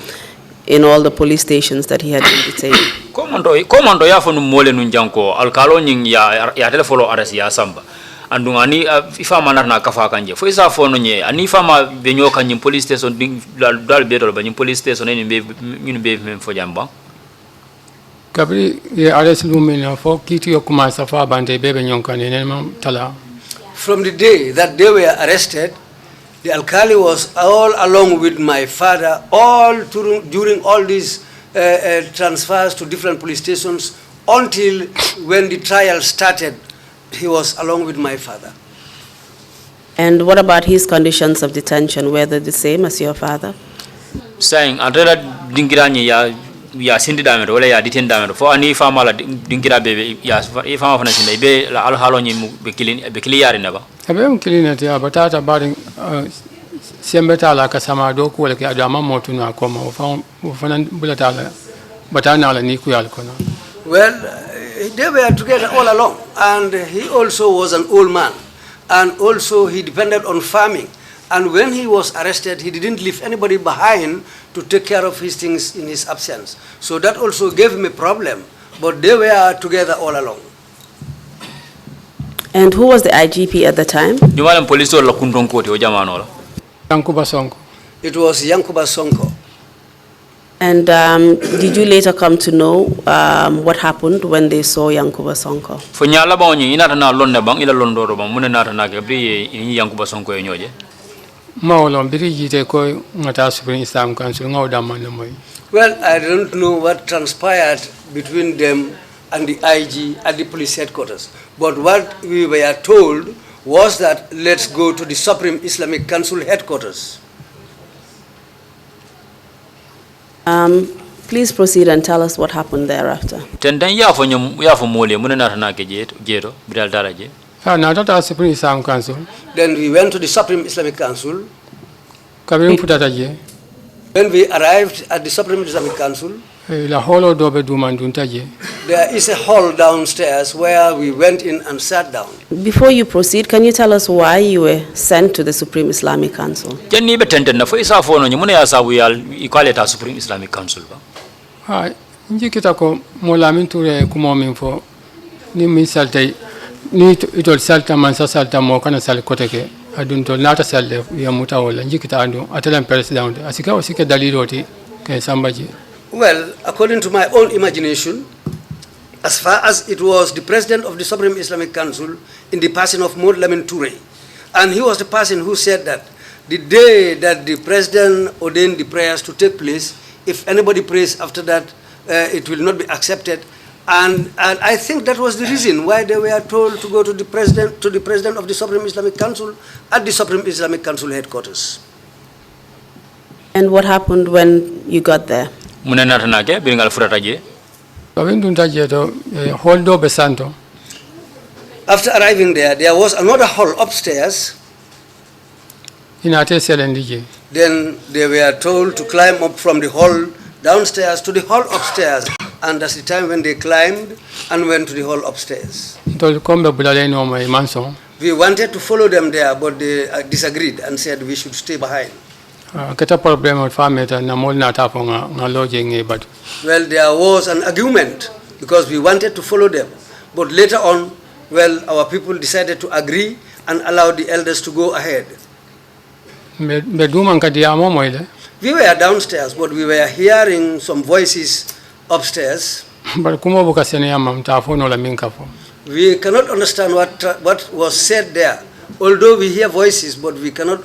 in all the police stations that he had been detained? Komando ya fonu mole nunjanko Alcalo nying ya telefolo arrest ya samba. Andungani ifama na kafa kanje. Fo isa fono nye ani ifama benyo kanye police station dal bedo ba police station ni be fo jamba. Kabri ye arrest lumina fo kiti yokuma safa bande bebe nyonkane ne tala. From the day that they were arrested, the alkali was all along with my father, all during all these transfers to different police stations, until when the trial started, he was along with my father. And what about his conditions of detention? Were they the same as your father? Saying adela dingiranye ya sindi damero wala ya detain damero fo ani fama la dingira bebe ya fama fana sinda be la alhalo nyi be kili yari na ba abe kilina ya batata bari sembeta la kasama do ko wala ke adama motu na ko ma fana bulata la batana la ni ku yal kono. Well, they were together all along, and he also was an old man, and also he depended on farming. And when he was arrested, he didn't leave anybody behind to take care of his things in his absence. So that also gave him a problem, but they were together all along. And who was the IGP at the time? Yankuba Sonko. It was Yankuba Sonko. And did you later come to know what happened when they saw Yankuba Sonko? Fonyala ba onyi ina na lonne bang ila londoro bang mune na na ke bri Yankuba Sonko e nyoje. Well, I don't know what transpired between them and the IG at the police headquarters. But what we were told was that let's go to the Supreme Islamic Council headquarters. Please proceed and tell us what happened thereafter. Tenden ya fo mole mune na na ke jeto bidal daraje. Supreme Islamic Council. Then we went to the Supreme Islamic Council. When we arrived at the Supreme Islamic Council, there is a hall downstairs where we went in and sat down. Before you proceed, can you tell us why you were sent to the Supreme Islamic Council? Jenni be tenten na fo isa fo no nyune ya sabu ya ikwaleta Supreme Islamic Council ba. Ha, njikita ko molamin ture kumomin fo ni min saltay ni itol salta man sa salta mo kana sal koteke adun tol nata salle ya muta wala njikita andu atalan president asika osika daliloti ke sambaji. Well, according to my own imagination, as far as it was the president of the Supreme Islamic Council in the person of Maud Lamin Toure, and he was the person who said that the day that the president ordained the prayers to take place, if anybody prays after that, it will not be accepted. And I think that was the reason why they were told to go to the president of the Supreme Islamic Council at the Supreme Islamic Council headquarters. And what happened when you got there? After arriving there was another hall upstairs. Then they were told to climb up from the hall downstairs to the hall upstairs. And that's the time when they climbed and went to the hall upstairs. We wanted to follow them there, but they disagreed and said we should stay behind. Well, there was an argument because we wanted to follow them. But later on, well, our people decided to agree and allow the elders to go ahead. We were downstairs, but we were hearing some voices upstairs. We cannot understand what was said there. Although we hear voices, but we cannot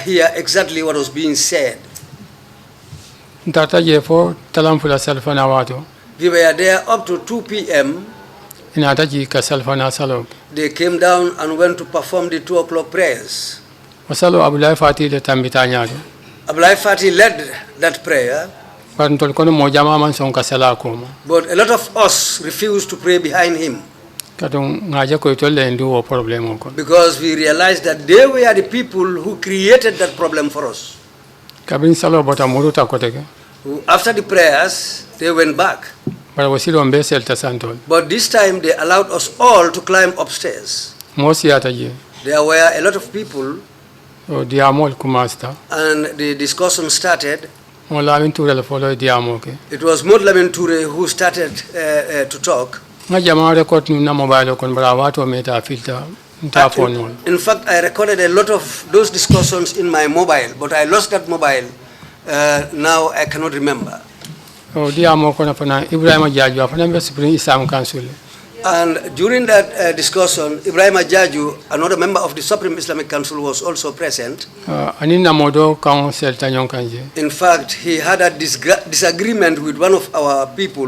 hear exactly what was being said. We were there up to 2 p.m. They came down and went to perform the 2 o'clock prayers. Abulai Fati led that prayer. But a lot of us refused to pray behind him. Because we realized that they were the people who created that problem for us. After the prayers, they went back. Bara wasilo mbe selta santol. But this time they allowed us all to climb upstairs. Mosi ataje. There were a lot of people, O diamol kumasta. and the discussion started. Mola min tura la follow diamo ke. It was Modlamin Ture who started to talk. Nga jama record na mobile kon bara watu meta filter nta phone won. In fact, I recorded a lot of those discussions in my mobile, but I lost that mobile. Now I cannot remember. O diamo kon fana Ibrahim Jaju afana be Supreme Islam Council. And during that discussion, Ibrahim Jaju, another member of the Supreme Islamic Council, was also present. Anina modo council tanyon kanje. In fact, he had a disagreement with one of our people.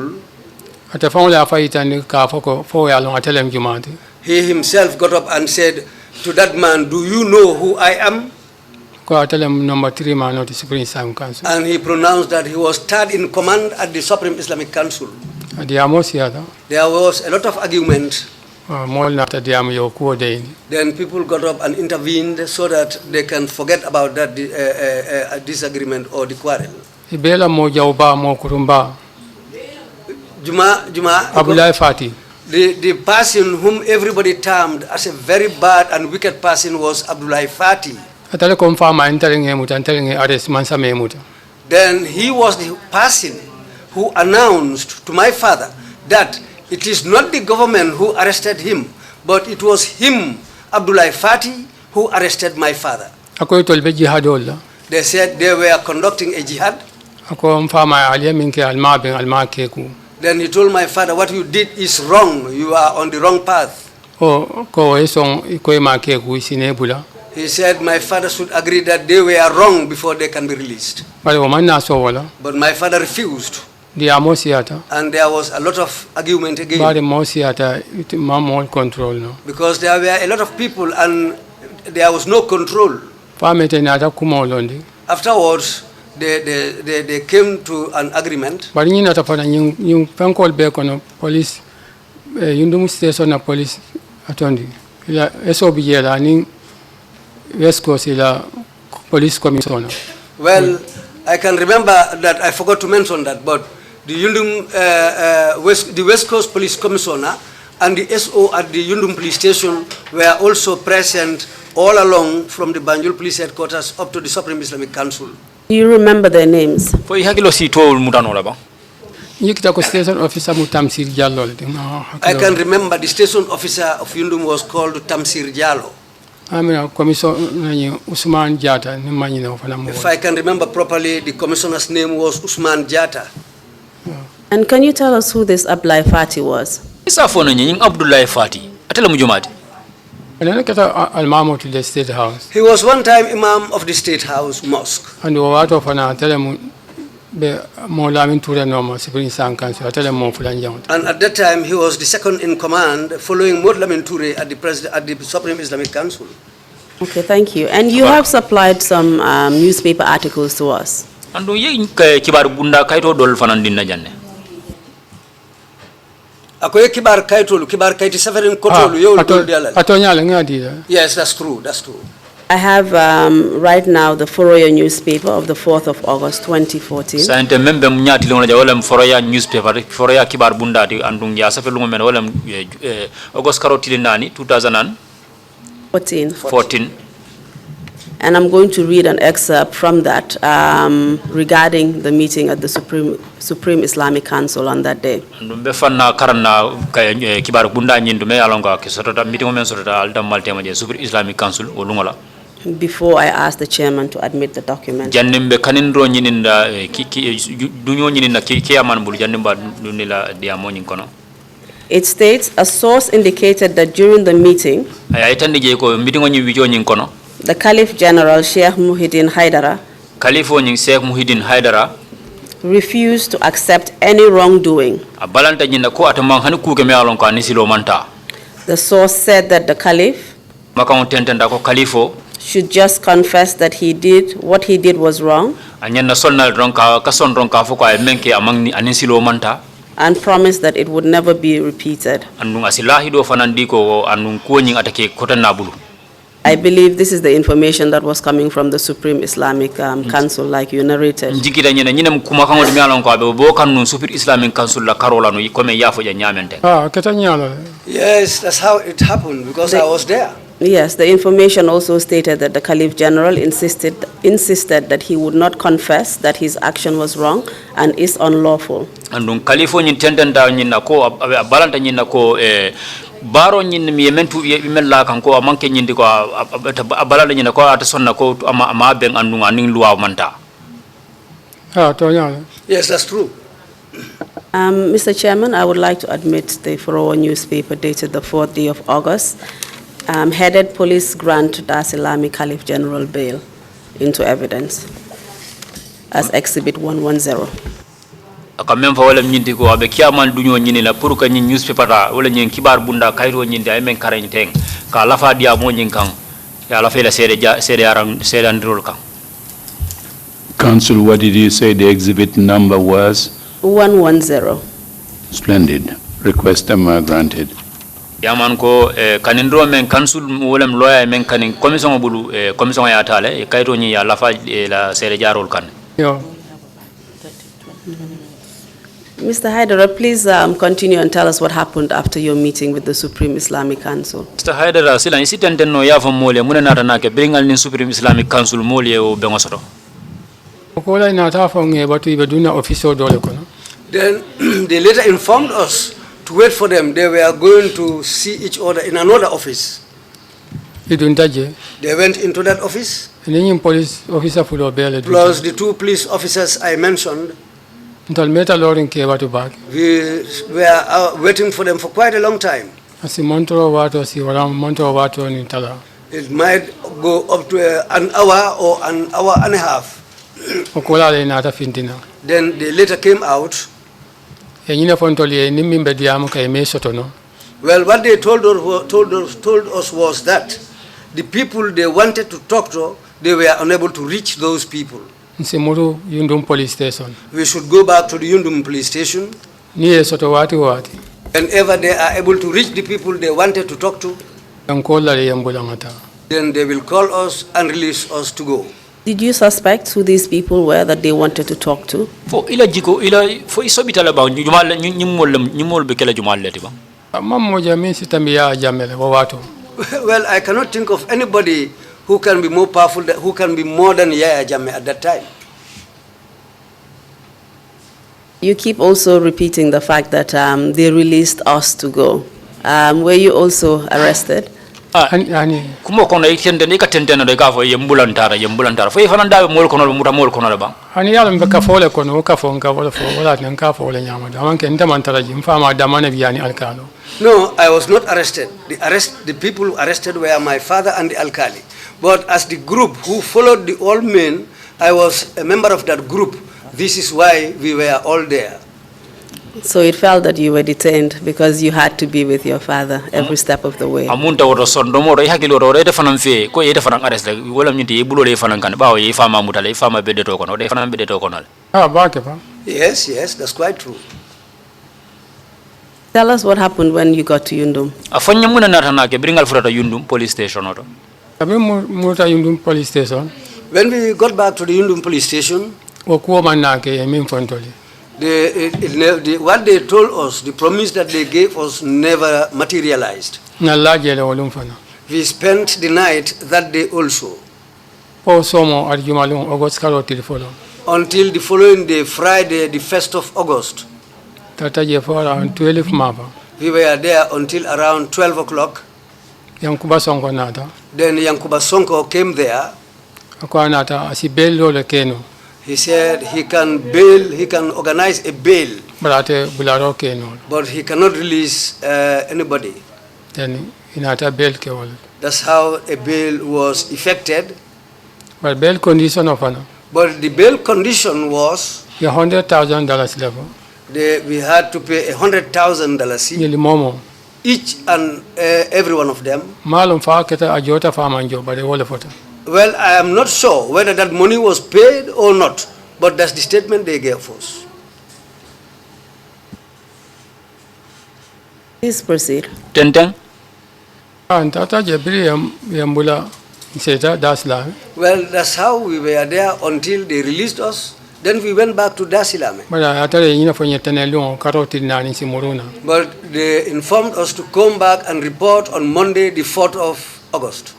Ata famula faita ni ka foko fo ya long atelem jumati. He himself got up and said to that man, "Do you know who I am?" Ko atelem number 3 man of the Supreme Islam Council. And he pronounced that he was third in command at the Supreme Islamic Council. Diamo siata. There was a lot of argument. Mol na ta diamo yo ko de. Then people got up and intervened so that they can forget about that disagreement or the quarrel. Ibela mo jauba mo kurumba. Juma Abdullah Fati. The person whom everybody termed as a very bad and wicked person was Abdullah Fati. Atale confirm entering arrest mansa memuta. Then he was the person who announced to my father that it is not the government who arrested him, but it was him, Abdullah Fati, who arrested my father. Ako itolbe jihadolla. They said they were conducting a jihad. Ako mfama aliye minke almaben almakeku. Then he told my father, what you did is wrong. You are on the wrong path. O ko esong ikoy makeku isinebula. He said my father should agree that they were wrong before they can be released. But my father refused. And there was a lot of argument again. Control, no? Because there were a lot of people and there was no control. Afterwards, they came to an agreement. But you police, station police attorney. West Coast police commissioner. Well, I can remember that I forgot to mention that, but the the West Coast police commissioner and the SO at the Yundum police station were also present all along from the Banjul police headquarters up to the Supreme Islamic Council. Do you remember their names? Station officer Tamsir Jallo. I can remember the station officer of Yundum was called Tamsir Jallo. Usman Jata. If I can remember properly, the commissioner's name was Usman Jata. And can you tell us who this Abdullah Fati was? Abdullah Fati. To the State House. He was one time Imam of the State House Mosque. And what of an and at that time he was the second in command, following Modlamin Ture at the Supreme Islamic Council. Okay, thank you. And you have supplied some newspaper articles to us. And kibar bunda kaito dol fanandin na janne. Akoye kibar kaiti severin kotolu yo dol dialal. Yes, that's true. That's true. I have right now the Foroya newspaper of the 4th of August 2014. Sante membe mnyati lona ja wala Foroya newspaper Foroya kibar bunda di andung ya safe lungo men wala August karotili nani 2014. And I'm going to read an excerpt from that regarding the meeting at the Supreme Islamic Council on that day. Ndumbe fanna karana kibar bunda nyindume alonga kesota meeting men sota alda maltema je Supreme Islamic Council olungola. Before I ask the chairman to admit the document. Jannimbe kanindro nyininda dunyo nyininda kiyaman bulu jannimba dunila diamo nyinkono. It states a source indicated that during the meeting the Caliph General Sheikh Muhiddeen Hydara refused to accept any wrongdoing. The source said that the Caliph should just confess that what he did was wrong and promise that it would never be repeated. I believe this is the information that was coming from the Supreme Islamic Council, like you narrated. Jikita nyene nyine mkuma kango dimiala nko abe bo kanu Super Islamic Council la karola no ikome yafo ya nyamente. Yes, that's how it happened because I was there. Yes, the information also stated that the Caliph General insisted that he would not confess that his action was wrong and is unlawful. Andun Califo nyin tendenda nyina ko balanta nyina ko baro nyin mi yementu imella kan ko manke nyindi ko balanta nyina ko ata sonna ko ama ben andu aning luwa manta. Yes, that's true. Mr. Chairman, I would like to admit the Forowa newspaper dated the 4th day of August, headed Police Grant Dar-Salami Caliph General bail into evidence as Exhibit 110. Akamem fa wala nyindi ko abe kiaman dunyo nyini la pour ka nyin newspaper ta wala nyin kibar bunda kairo nyindi ay men karanteng ka lafa dia mo nyin kan ya la fela sede arang sede androl kan. Council, what did you say the exhibit number was? 110. Splendid. Request granted. Yaman ko kanindro men council wolem lawyer men kanin commission bulu commission ya tale kairo nyi ya lafa la sede jarol kan. Mr. Hydara, please continue and tell us what happened after your meeting with the Supreme Islamic Council. Mr. Hydara, sila isi tenten no ya fa mole muna nata nake bringal ni Supreme Islamic Council mole o bengosoto. Okola inata fa nge batu ibeduna official dole kono. Then they later informed us to wait for them. They were going to see each other in another office. They went into that office. Police officer plus the two police officers I mentioned. We were waiting for them for quite a long time. It might go up to an hour or an hour and a half. Then they later came out. Well, what they told us was that the people they wanted to talk to, they were unable to reach those people. We should go back to the Yundum police station. Whenever they are able to reach the people they wanted to talk to, then they will call us and release us to go. Did you suspect who these people were that they wanted to talk to? Well, I cannot think of anybody who can be more powerful, who can be more than Yaya Jammeh at that time. You keep also repeating the fact that they released us to go. Were you also arrested? Kumo kono ikende nika tentena de kafo yembulantara fo ifana ndawe mol kono muta mol kono ba ani yalo mbeka fole kono ka fo nga wala fo wala nan ka fo le nyama da manke ndamantara jim fama da mana biyani alkalo. No, I was not arrested. The people arrested were my father and the alkali. But as the group who followed the old men, I was a member of that group. This is why we were all there. So it felt that you were detained because you had to be with your father every step of the way. Amunta woro sondo moro ihakilo ro ede fanam fe ko ede fanam arrest wala nyinti bulo le fanam kan bawo ye fama mutale fama bedeto kono de fanam bedeto kono. Yes, that's quite true. Tell us what happened when you got to Yundum. Afanya muna natana ke bringal furata Yundum police station oto. Muta Yundum police station. When we got back to the Yundum police station, what they told us, the promise that they gave us never materialized. We spent the night that day also. Until the following day, Friday, the 1st of August. We were there until around 12 o'clock. Then Yankuba Sonko came there. He said he can organize a bail, but he cannot release anybody. That's how a bail was effected. But the bail condition was $100,000 level. We had to pay $100,000 each and every one of them. Well, I am not sure whether that money was paid or not, but that's the statement they gave us. Please proceed. Antata jebri yambula seta dasla. Well, that's how we were there until they released us. Then we went back to Dasilame. But they informed us to come back and report on Monday, the 4th of August.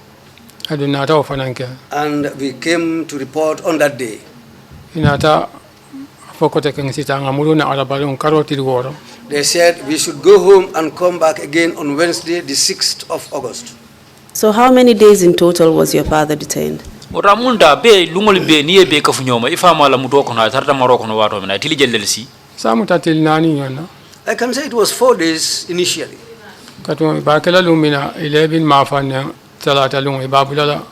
And we came to report on that day. They said we should go home and come back again on Wednesday, the 6th of August. So how many days in total was your father detained? Ramunda be lungol be ni be ka funyoma ifa mala muto kono tarta maroko no wato mena tili jellelsi samuta til nani yona. I can say it was 4 days initially. Kato bakela lumina 11 mafana talata lungi babula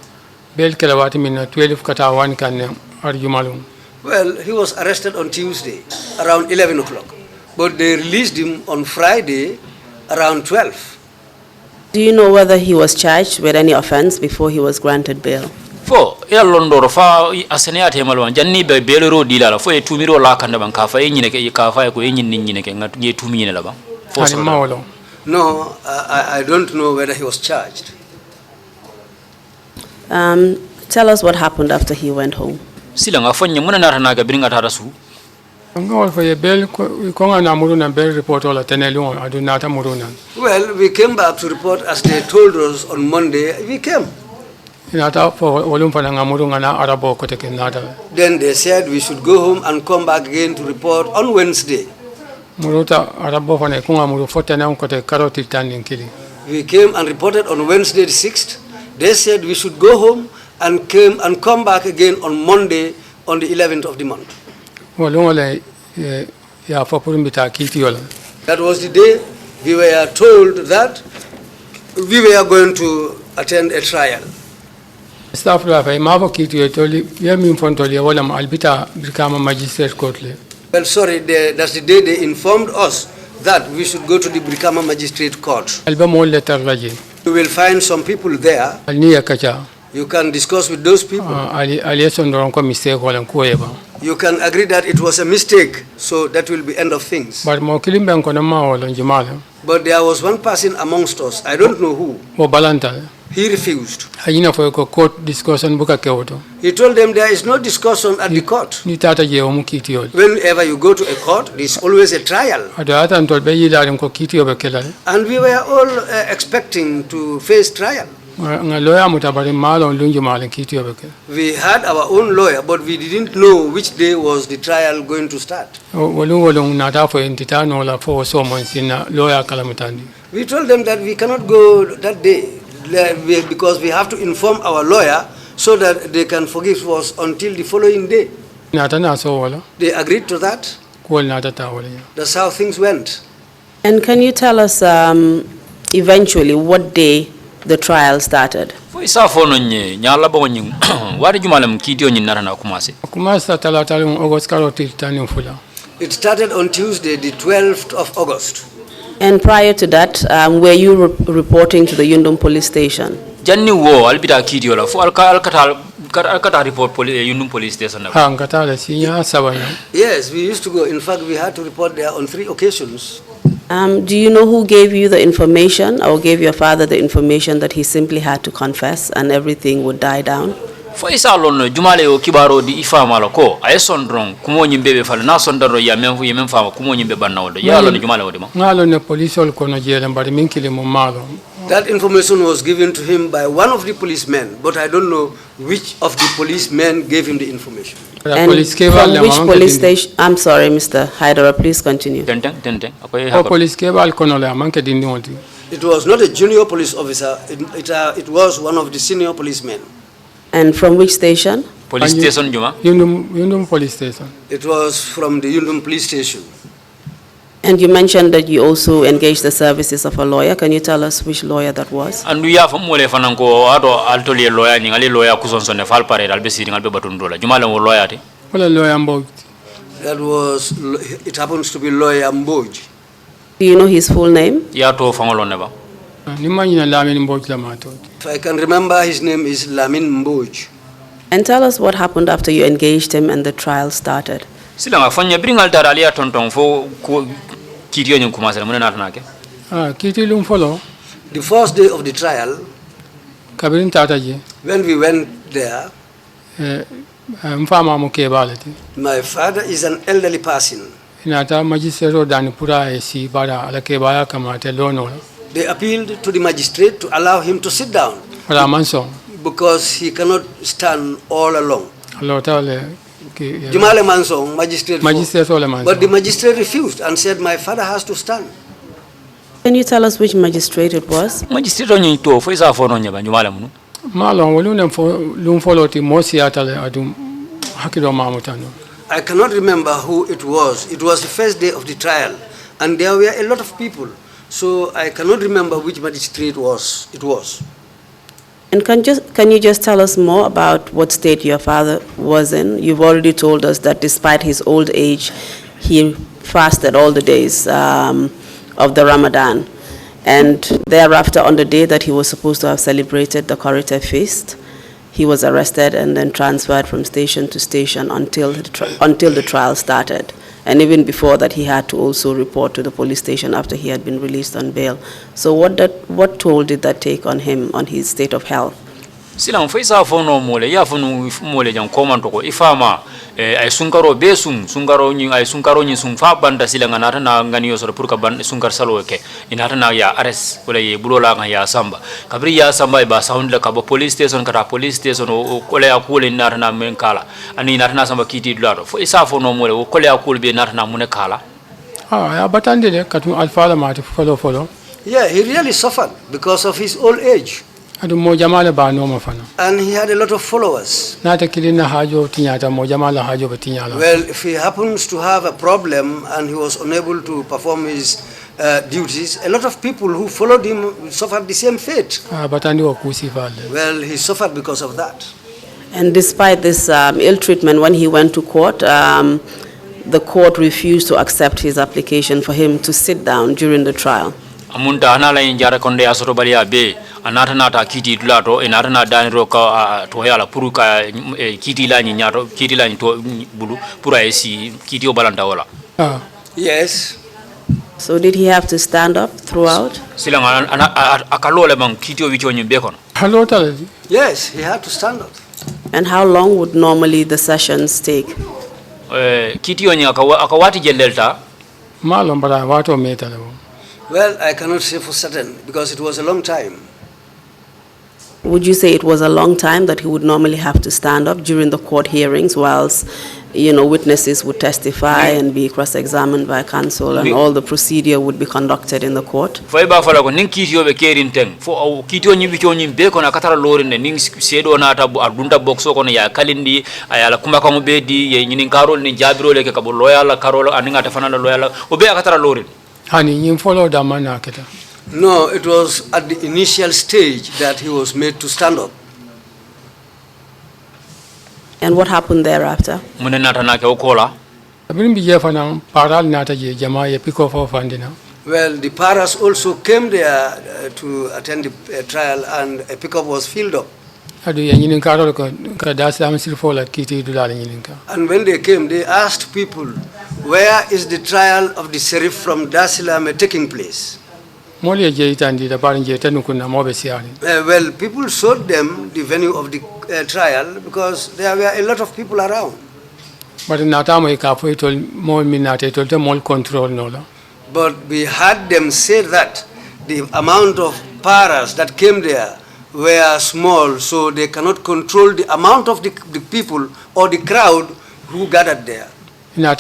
bel kelawati minna 12 kata wan kan arjumalum. Well, he was arrested on Tuesday around 11 o'clock, but they released him on Friday around 12. Do you know whether he was charged with any offense before he was granted bail? Fo ila londoro fa asene ate malwan janni be belero dilala fo e tumiro la kanda ban kafa e nyine ke kafa ko e nyine ke ngatu ye tumi nyine la ba fo so no, I don't know whether he was charged. Tell us what happened after he went home. Sila nga fanya muna na ga biringa tara su ngol fa ye bel ko ngana muruna bel report ola tenelu aduna ta muruna. Well, we came back to report as they told us on Monday. We came. Then they said we should go home and come back again to report on Wednesday. We came and reported on Wednesday the 6th. They said we should go home and came and come back again on Monday on the 11th of the month. That was the day we were told that we were going to attend a trial. Staff Rafa, Mavo Kitty, Yamin Fontolia, Walam Albita, become a magistrate court. Well, sorry, that's the day they informed us that we should go to the Brikama Magistrate Court. You will find some people there. You can discuss with those people. You can agree that it was a mistake, so that will be end of things. But there was one person amongst us, I don't know who. He refused. He told them there is no discussion at the court. Whenever you go to a court, there is always a trial. And we were all expecting to face trial. We had our own lawyer, but we didn't know which day was the trial going to start. We told them that we cannot go that day because we have to inform our lawyer so that they can forgive us until the following day. They agreed to that. That's how things went. And can you tell us eventually what day the trial started? It started on Tuesday, the 12th of August. And prior to that, were you reporting to the Yundum police station? Yes, we used to go. In fact, we had to report there on 3 occasions. Do you know who gave you the information or gave your father the information that he simply had to confess and everything would die down? Fo isa lon jumale o kibaro di ifa malako ay sondron kumo nyimbe be fal na sondaro ya men fa kumo nyimbe banawdo ya lon jumale odima ngalo ne police ol kono jere mbari minkile mo malo. That information was given to him by one of the policemen, but I don't know which of the policemen gave him the information. And from which police station? I'm sorry, Mr. Hydara, please continue. It was not a junior police officer, it was one of the senior policemen. And from which station? Police station, Juma? Yundum police station. It was from the Yundum police station. And you mentioned that you also engaged the services of a lawyer. Can you tell us which lawyer that was? And we have more fananko ado altoli lawyer ni ngali lawyer kusonso ne fal pare dalbe siri ngalbe batundola jumala wo lawyer te wala lawyer Mboj. That was, it happens to be lawyer Mboj. Do you know his full name? Ya to fangolo ne ba if I can remember, his name is Lamin Mboj. And tell us what happened after you engaged him and the trial started. Silanga fanya bringal taralia tonton fo kitiyo nyum kumasela muna natanake. Kiti lum follow. The first day of the trial, kabirin tata je when we went there, mfama mo kebalati my father is an elderly person. inata magistrate dani pura si bara ala kebaya kamate lono They appealed to the magistrate to allow him to sit down para manso because he cannot stand all along. allo tawle Jumale Mansong, magistrate, but the manso magistrate refused and said, my father has to stand. Can you tell us which magistrate it was? Magistrate onye to fo isa fo no nyaba nyumala munu. malon wolune fo lum foloti mosi atale adum hakilo mamutano. I cannot remember who it was. It was the first day of the trial, and there were a lot of people. So I cannot remember which magistrate it was. And can you just tell us more about what state your father was in? You've already told us that despite his old age, he fasted all the days of the Ramadan. And thereafter, on the day that he was supposed to have celebrated the Korite feast, he was arrested and then transferred from station to station until the trial started. And even before that, he had to also report to the police station after he had been released on bail. So what toll did that take on him, on his state of health? Silang fo isa fo no mole ya fo no mole jang komando ko ifama ay sunkaro be sunkaro nyi ay sunkaro nyi sun fa banda silanga nata na ngani yo so pour ka ban sunkar salo ke inata na ya arrest wala ye bulola nga ya samba kabri ya samba ba sound la ka bo police station kata police station o kole ya kule nata na men kala ani nata na samba kiti dulado fo isa fo no mole o kole ya kule be nata na mun kala ya batande de katu alfala mati follow. Yeah, he really suffered because of his old age. Adu mo jamala ba no mafana. And he had a lot of followers. Nata kilina hajo tinyata mo jamala hajo betinyala. Well, if he happens to have a problem and he was unable to perform his duties, a lot of people who followed him suffered the same fate. Batandi wa kusi vale. Well, he suffered because of that. And despite this ill treatment, when he went to court, the court refused to accept his application for him to sit down during the trial. Amunta anala injara konde asoro bali abe anata nata kiti dulato enata na daniro ka to yala puruka kiti la nyato kiti la to bulu pura esi kiti obalanda wala. Yes. So did he have to stand up throughout? Silanga akalole bang kiti obicho nyimbe kono. Hello tale. Yes, he had to stand up. And how long would normally the sessions take? Kiti onye akawati jeldelta. Malon bara wato metale. Well, I cannot say for certain because it was a long time. Would you say it was a long time that he would normally have to stand up during the court hearings whilst, witnesses would testify and be cross-examined by counsel and all the procedure would be conducted in the court? Foi ba fala ko ning kiti obe kerin teng fo kiti onyi bi konyi be ko na katara lorin ne ning sedo na ta adunta boxo ko ya kalindi ayala kuma ko be di ye nyinin karol ni jabiro le ke kabo loyal karol aninga ta fanana loyal obe akatara lorin. Hani nyim follow da mana keta. No, it was at the initial stage that he was made to stand up. And what happened thereafter? Mune nata na ke okola. Abin biye fana paral nata je jama ye pick off andina. Well, the paras also came there to attend the trial and a pickup was filled up. Adu ye nyinin karol ko ka dasam silfola kiti dulal nyinin ka. And when they came, they asked people, where is the trial of the Sheriff from Dasilame taking place? Well, people showed them the venue of the trial because there were a lot of people around. But we had them say that the amount of paras that came there were small, so they cannot control the amount of the people or the crowd who gathered there. Then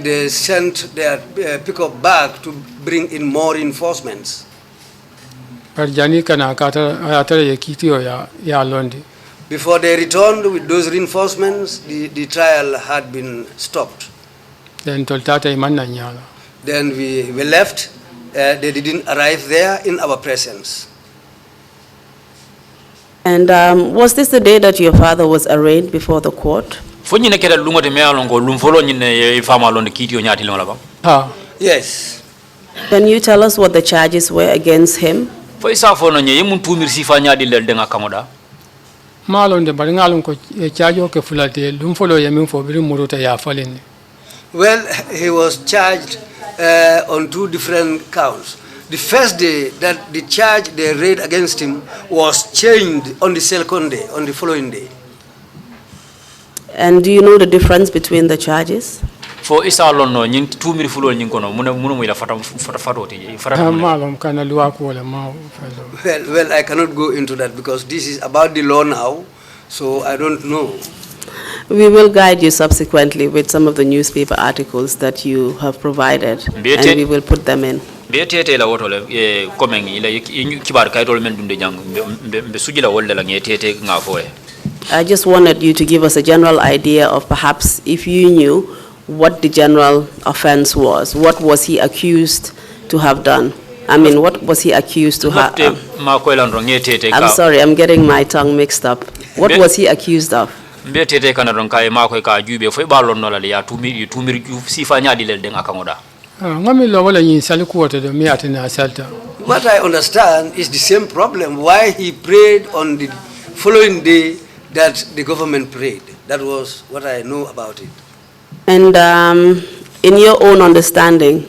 they sent their pickup back to bring in more reinforcements. Before they returned with those reinforcements, the trial had been stopped. Then we left. They didn't arrive there in our presence. And was this the day that your father was arraigned before the court? Yes. Can you tell us what the charges were against him? Well, he was charged on two different counts. the first day that the charge they read against him was changed on the second day, on the following day. And do you know the difference between the charges? For isalon no nying 2 mil fulo nying kono muna mo ila fata Well, I cannot go into that because this is about the law now, so I don't know. We will guide you subsequently with some of the newspaper articles that you have provided, and we will put them in. I just wanted you to give us a general idea of perhaps if you knew what the general offense was. What was he accused to have done? I mean, what was he accused to have? I'm sorry, I'm getting my tongue mixed up. What was he accused of? What I understand is the same problem. Why he prayed on the following day that the government prayed. That was what I know about it. And in your own understanding,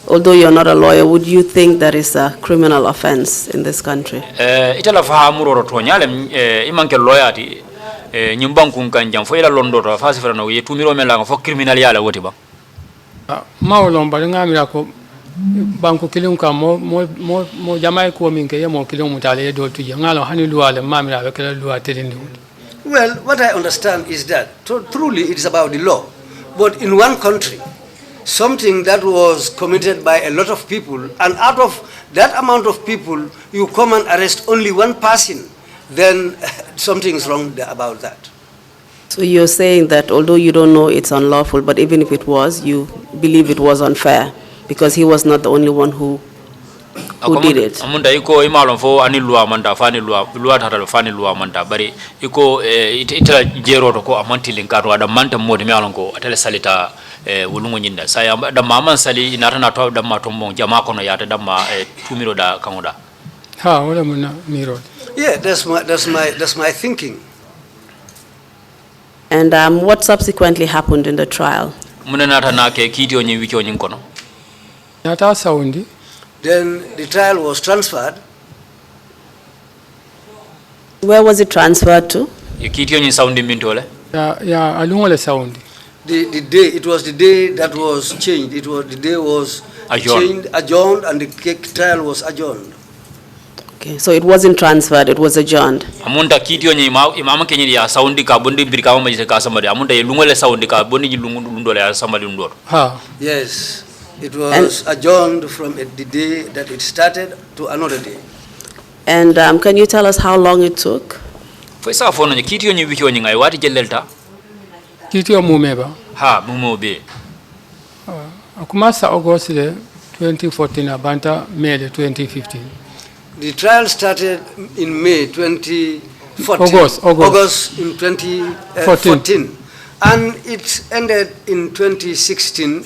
although you're not a lawyer, would you think that is a criminal offense in this country? Banku kilung ka mo jamai ko min ke mo kilung mutale do tu ngalo hani luale mamira be kala luwa tedindi. Well, what I understand is that truly it is about the law. But in one country, something that was committed by a lot of people, and out of that amount of people, you come and arrest only one person, then something is wrong about that. So you're saying that although you don't know it's unlawful, but even if it was, you believe it was unfair, because he was not the only one who did it. Amunda iko imalon fo ani luwa manda fani luwa tata fani luwa manda bari iko itala jero to ko amanti linkaro ada manta modi mialon ko atele salita wulungo nyinda saya da mama sali inata na to da mato mon jama kono yata da ma tumiro da kamuda ha wala muna miro. Yeah, that's my thinking. And what subsequently happened in the trial? Muna nata na ke kiti onyi wiki onyi kono nata saundi. Then the trial was transferred. Where was it transferred to? Yeah, alungole saundi. The day, it was the day that was changed. It was the day was adjourned, and the trial was adjourned. Okay, so it wasn't transferred, it was adjourned. Amunta kiti onye imama kenye ya saundi ka bondi birikawa majise ka samari. Amunta yelungole saundi ka bondi jilungundole ya samari undoro. Ha. Yes. It was adjourned from the day that it started to another day. And can you tell us how long it took? Fesa fono nye kiti onye wiki onye ngai wati jelelta. Kiti o mumeba. Ha mumobe. Akumasa August 2014 abanta May 2015. The trial started in May 2014. August in 2014. And it ended in 2015,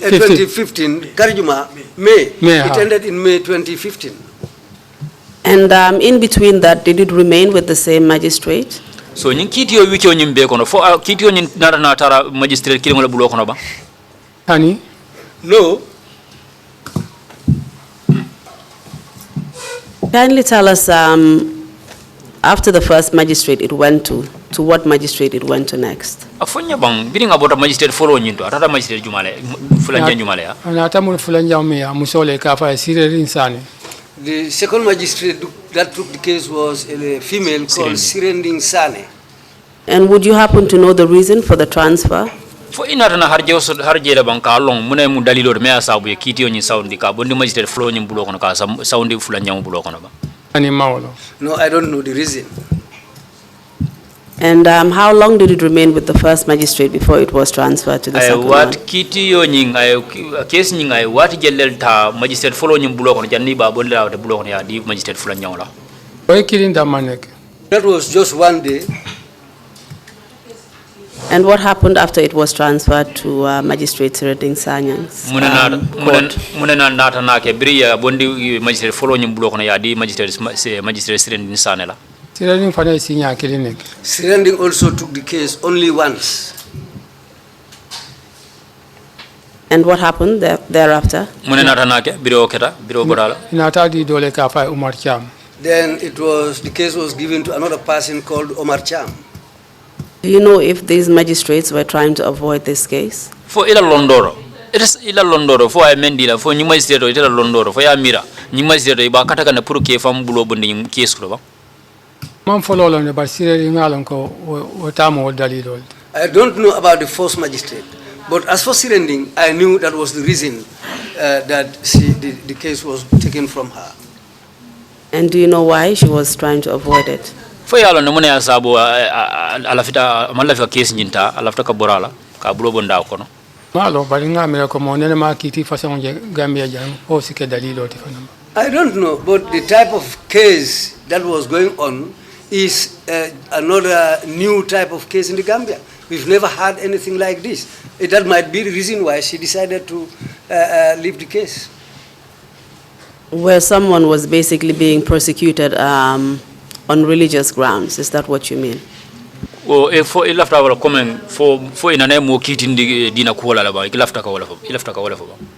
Karjuma, May. It ended in May 2015. And in between that, did it remain with the same magistrate? So, nyin kiti yo wiki onyin be kono, fo kiti yo nyin na tara magistrate kili ngole bulo kono ba? Hani? No. Kindly tell us, after the first magistrate it went to what magistrate it went to next? Afonya bang, bidding about a magistrate follow nyinto, atata magistrate jumale, fulanja jumale ya. Anata mu fulanja umia, musole kafa sireri insani. The second magistrate that took the case was a female called Sirending Sane. And would you happen to know the reason for the transfer? For inata na harje la bang ka long, muna mu dalilo me asabu ye kiti onyi soundi ka, bondi magistrate follow nyim bulo kono ka, soundi fulanja mu bulo kono ba. No, I don't know the reason. And how long did it remain with the first magistrate before it was transferred to the second one? What kiti yo nying case nying what jellel ta magistrate follow nyim bulo kono janni ba bondi la bulo kono ya di magistrate fulanja wala. That was just one day. And what happened after it was transferred to Magistrate Sireding Sanyang's court? Munena nata na ke bria bondi magistrate follow nyim bulo kono ya di magistrate Sireding Sanela. Sireding fana isinya clinic. Sireding also took the case only once. And what happened thereafter? Then the case was given to another person called Omar Cham. Do you know if these magistrates were trying to avoid this case? For ila londoro. It is ila londoro for a mendila for nyuma zero ila londoro for ya mira. Nyuma zero iba kataka na puru kefam bulo bondi case kulo ba. Man follow along the basire ngalon ko otamo dalilol. I don't know about the first magistrate, but as for surrendering, I knew that was the reason that the case was taken from her. And do you know why she was trying to avoid it? For yalo no mone asabo alafita malafika case nyinta alafta ka borala ka bulo bonda ko no. Malo balinga me ko monene ma kiti façon je Gambia jang o sike dalilo ti fanam. I don't know, but the type of case that was going on is another new type of case in the Gambia. We've never had anything like this. That might be the reason why she decided to leave the case. Where someone was basically being persecuted on religious grounds, is that what you mean? Well, if ilafta wala comment for inane mo kitindi dina ko wala ba ilafta ka wala fo.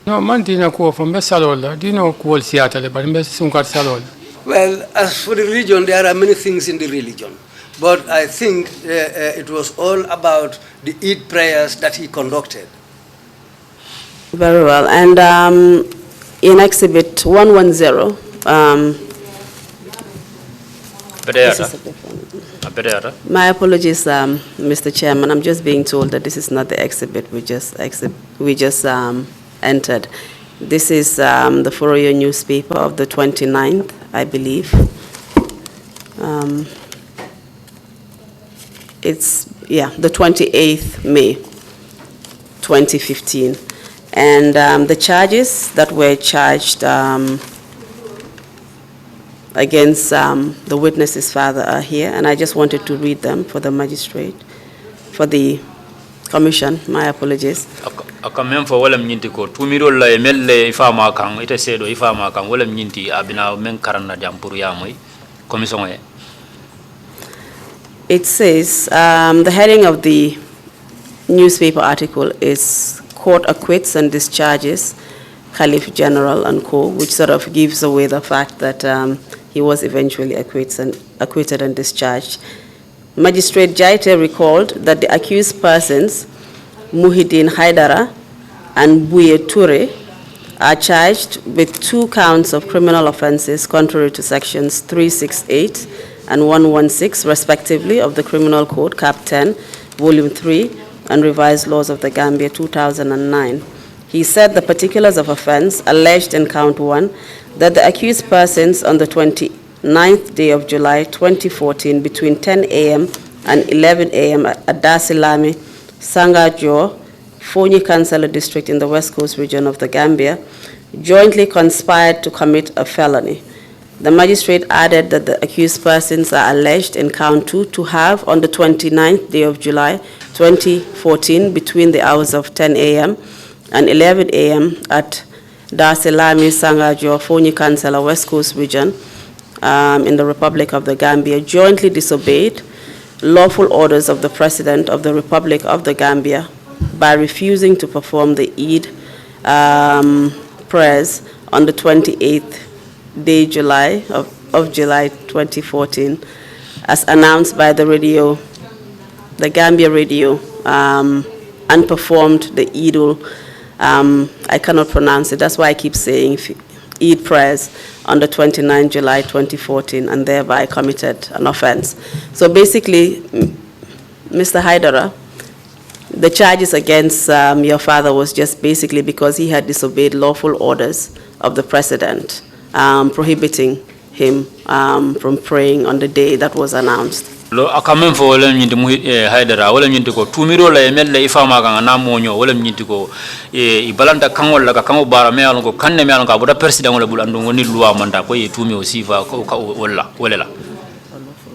No man dina ko fo be salola dina ko wol siata le ba be sunkar salol. Well, as for the religion, there are many things in the religion. But I think it was all about the Eid prayers that he conducted. Very well. And in Exhibit 110, my apologies, Mr. Chairman. I'm just being told that this is not the exhibit we just entered. This is the Foroyo newspaper of the 29th, I believe. It's, the 28th May, 2015. And the charges that were charged against the witness's father are here, and I just wanted to read them for the magistrate, for the commission. My apologies. Akamem for wala mnyinti ko tumiro la emelle ifama kan ite sedo ifama kan wala mnyinti abina men karana jampuru yamoy commission e. It says the heading of the newspaper article is "Court Acquits and Discharges Caliph General and Co," which sort of gives away the fact that he was eventually acquitted and discharged. Magistrate Jaite recalled that the accused persons, Muhiddeen Hydara and Buye Ture, are charged with 2 counts of criminal offenses contrary to sections 368 and 116, respectively, of the Criminal Code, Cap 10, Volume 3, and Revised Laws of the Gambia, 2009. He said the particulars of offense alleged in count 1 that the accused persons on the 29th day of July 2014 between 10 a.m. and 11 a.m. at Dasilami, Sangajo, Fonyi Councillor District in the West Coast region of the Gambia, jointly conspired to commit a felony. The magistrate added that the accused persons are alleged in count 2 to have, on the 29th day of July 2014, between the hours of 10 a.m. and 11 a.m. at Dasilami, Sangajo, Fonyi Councillor, West Coast region in the Republic of the Gambia, jointly disobeyed lawful orders of the President of the Republic of the Gambia by refusing to perform the Eid prayers on the 28th day of July 2014, as announced by the radio, the Gambia radio, and performed the Eidul, I cannot pronounce it, that's why I keep saying Eid prayers on the 29th July 2014, and thereby committed an offense. So basically, Mr. Hydara, the charges against your father was just basically because he had disobeyed lawful orders of the President, prohibiting him from praying on the day that was announced. Lo akamem fo wala nyinti Hydara wala nyinti ko tumiro la emelle ifama kan na monyo wala nyinti ko ibalanda kangol la kango bara me alon ko kanne me alon ka boda president wala bulandu ngoni luwa manda ko tumi osiva ko wala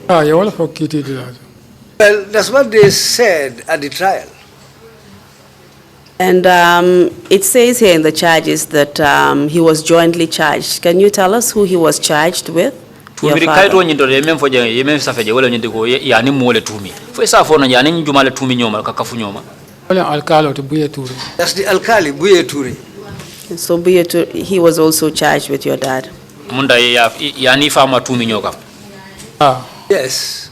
la. Ya wala fo kiti dila. Well, that's what they said at the trial. And it says here in the charges that he was jointly charged. Can you tell us who he was charged with? Tumi kaito nyindo yemen fo je yemen safeje wala nyinti ko yani mole tumi. Fo isa fo na yani njumale tumi nyoma kakafu nyoma. Wala alkalo to buye turu. That's the alkali, Buye Ture. So he was also charged with your dad. Munda ya ni fama tumi nyoka. Yes.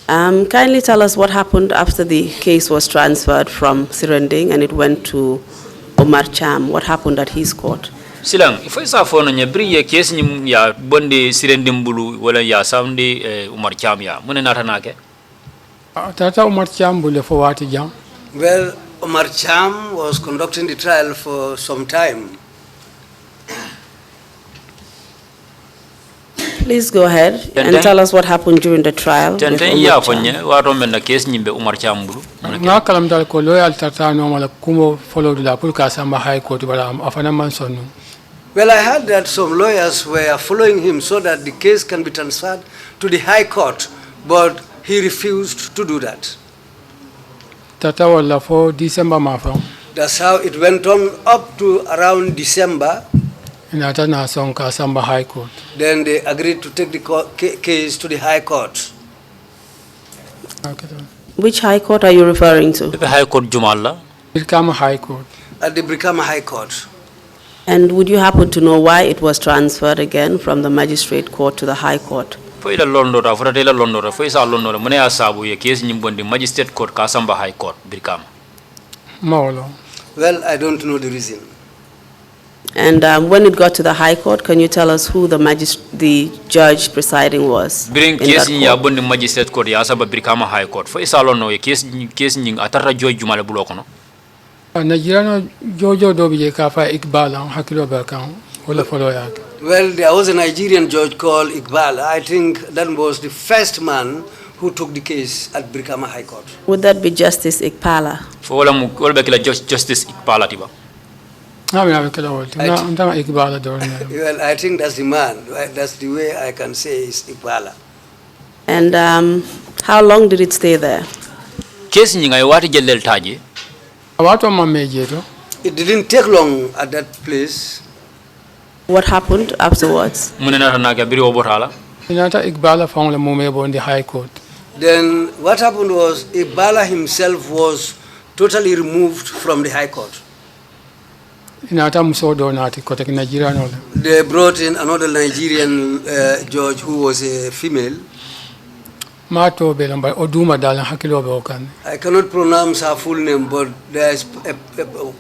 Kindly tell us what happened after the case was transferred from Sirending and it went to Omar Cham. What happened at his court? Silang, if I saw phone on your bri case ni ya bondi Sirendimbulu wala ya sound Umar Cham ya mune natanake. Tata Umar Cham bule for what jam? Well, Omar Cham was conducting the trial for some time. Please go ahead and tell us what happened during the trial. With Omar Cham. Wa rombe na case nyimbe Umar Cham bulu. Nga kalam dal ko loyal tata no mala kumo follow la pulka samba high court wala afana mansonu. Well, I heard that some lawyers were following him so that the case can be transferred to the High Court, but he refused to do that. Tata wala for December mafa. That's how it went on up to around December. Inata na sonka samba high court. Then they agreed to take the case to the High Court. Okay. Which High Court are you referring to? The High Court Jumala. Brikama High Court. At the Brikama High Court. And would you happen to know why it was transferred again from the magistrate court to the High Court? Foi la Londora, for la Londora, foi sa Londora, mune asabu ye case nyimbondi magistrate court kasamba High Court Brikama. Mawlo. Well, I don't know the reason. And when it got to the High Court, can you tell us who the judge presiding was? Bring case ya bondi magistrate court ya asaba Brikama High Court. Foi sa Londora ye case nying atara George Jumale bulokono. Nigeriano Jojo Dobije Kafa Iqbal Hakilo Bakam wala follow yak. Well, there was a Nigerian judge called Iqbal. I think that was the first man who took the case at Brikama High Court. Would that be Justice Iqbala? For wala bekila Justice Iqbala tiba. Well, I think that's the man. That's the way I can say is Iqbala. And how long did it stay there? Case nyinga yawati jelel taji. It didn't take long at that place. What happened afterwards? the High Court. Then what happened was Iqbala himself was totally removed from the High Court. They brought in another Nigerian judge who was a female. I cannot pronounce her full name, but there is a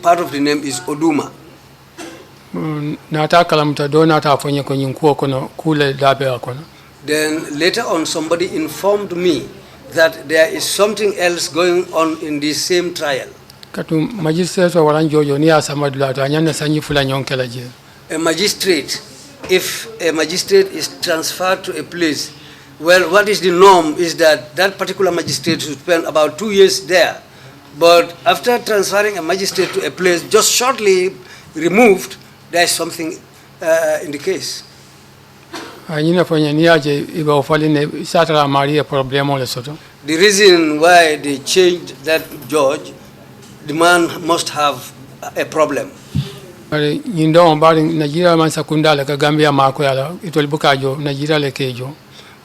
part of the name is Oduma. Then later on, somebody informed me that there is something else going on in this same trial. A magistrate, if a magistrate is transferred to a place, well, what is the norm is that that particular magistrate should spend about 2 years there. But after transferring a magistrate to a place, just shortly removed, there is something in the case. The reason why they changed that judge, the man must have a problem.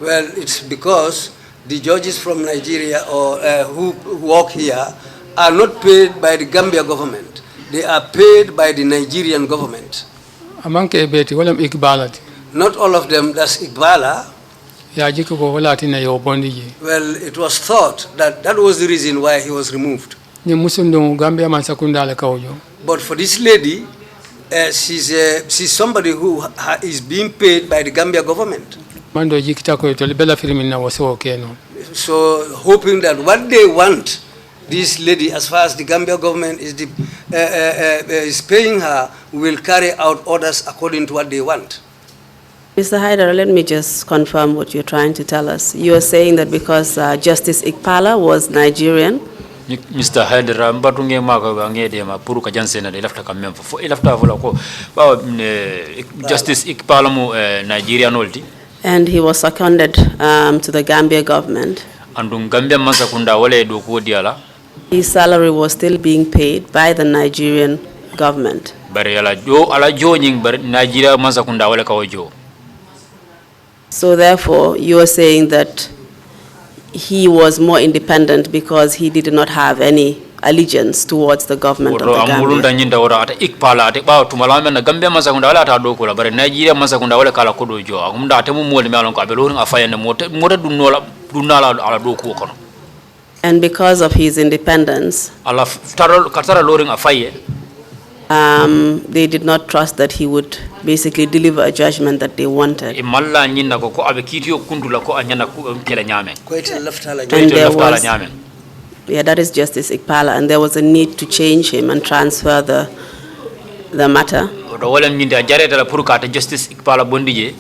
Well, it's because the judges from Nigeria or who work here are not paid by the Gambia government. They are paid by the Nigerian government. Not all of them, that's Iqbala. Well, it was thought that that was the reason why he was removed. But for this lady, she's somebody who is being paid by the Gambia government. So hoping that what they want, this lady, as far as the Gambia government is paying her, will carry out orders according to what they want. Mr. Hydara, let me just confirm what you're trying to tell us. You are saying that because Justice Iqbala was Nigerian. Mr. Hydara, mbatunge maka ngede ma puru ka jansena de lafta kamem fo lafta vola ko Justice Iqbala mu Nigerian oldi. And he was seconded to the Gambia government. His salary was still being paid by the Nigerian government. So therefore, you are saying that he was more independent because he did not have any allegiance towards the government of the amulunda Gambia. nyinda ora ate ikpala ate ba tumala men na Gambia masakunda wala ata do ko bare Nigeria masakunda wala kala ko do jo amunda ate mu mol melon ko abelo nga fayane mota dunala ala do ko kono. And because of his independence, ala katara loring afaye they did not trust that he would basically deliver a judgment that they wanted. imalla nyinna ko abe kitiyo kundula ko anyana kele nyame And there was, yeah, that is Justice Ikpala, and there was a need to change him and transfer the matter Justice Ikpala bondije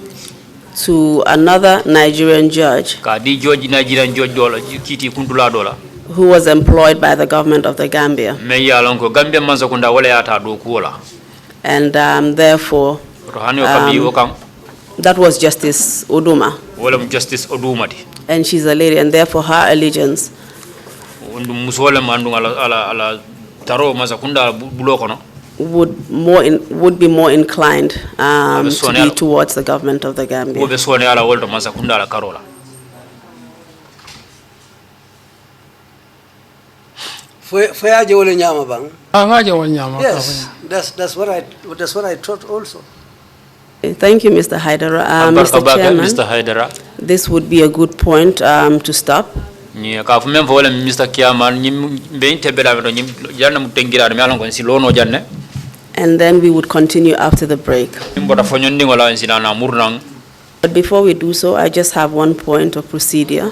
to another Nigerian judge ka di Nigerian judge dola kiti kundula dola who was employed by the government of the Gambia. me yalon ko Gambia masakunda wala ata do kuola And therefore, that was Justice Oduma. Justice Odumati. And she's a lady, and therefore her allegiance would be more inclined to be towards the government of the Gambia. Yes, that's what I thought also. Thank you, Mr. Hydara. Mr. Chairman, Mr. Hydara. This would be a good point to stop. And then we would continue after the break. But before we do so, I just have one point of procedure.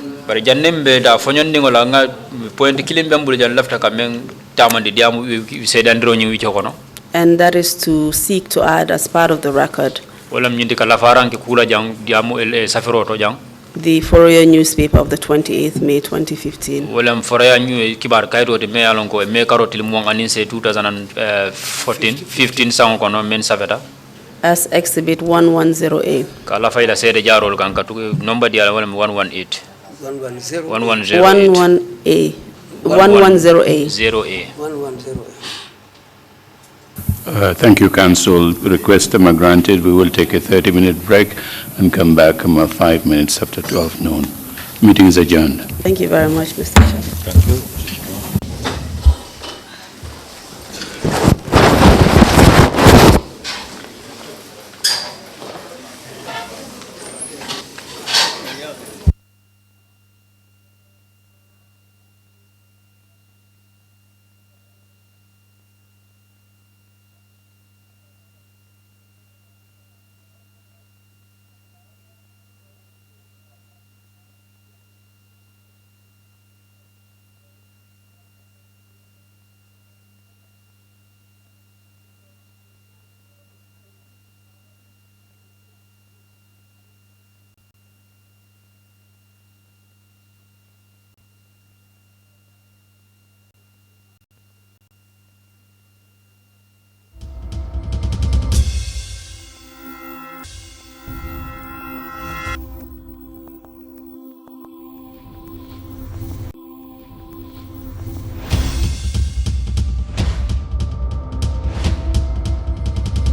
And that is to seek to add as part of the record the Fourier newspaper of the 28th May 2015. 2015 as Exhibit 110A. 118. 110A. 110A. 0A. Thank you, Council. Request granted. We will take a 30-minute break and come back 5 minutes after 12 noon. Meeting is adjourned. Thank you very much, Mr. Chairman. Thank you.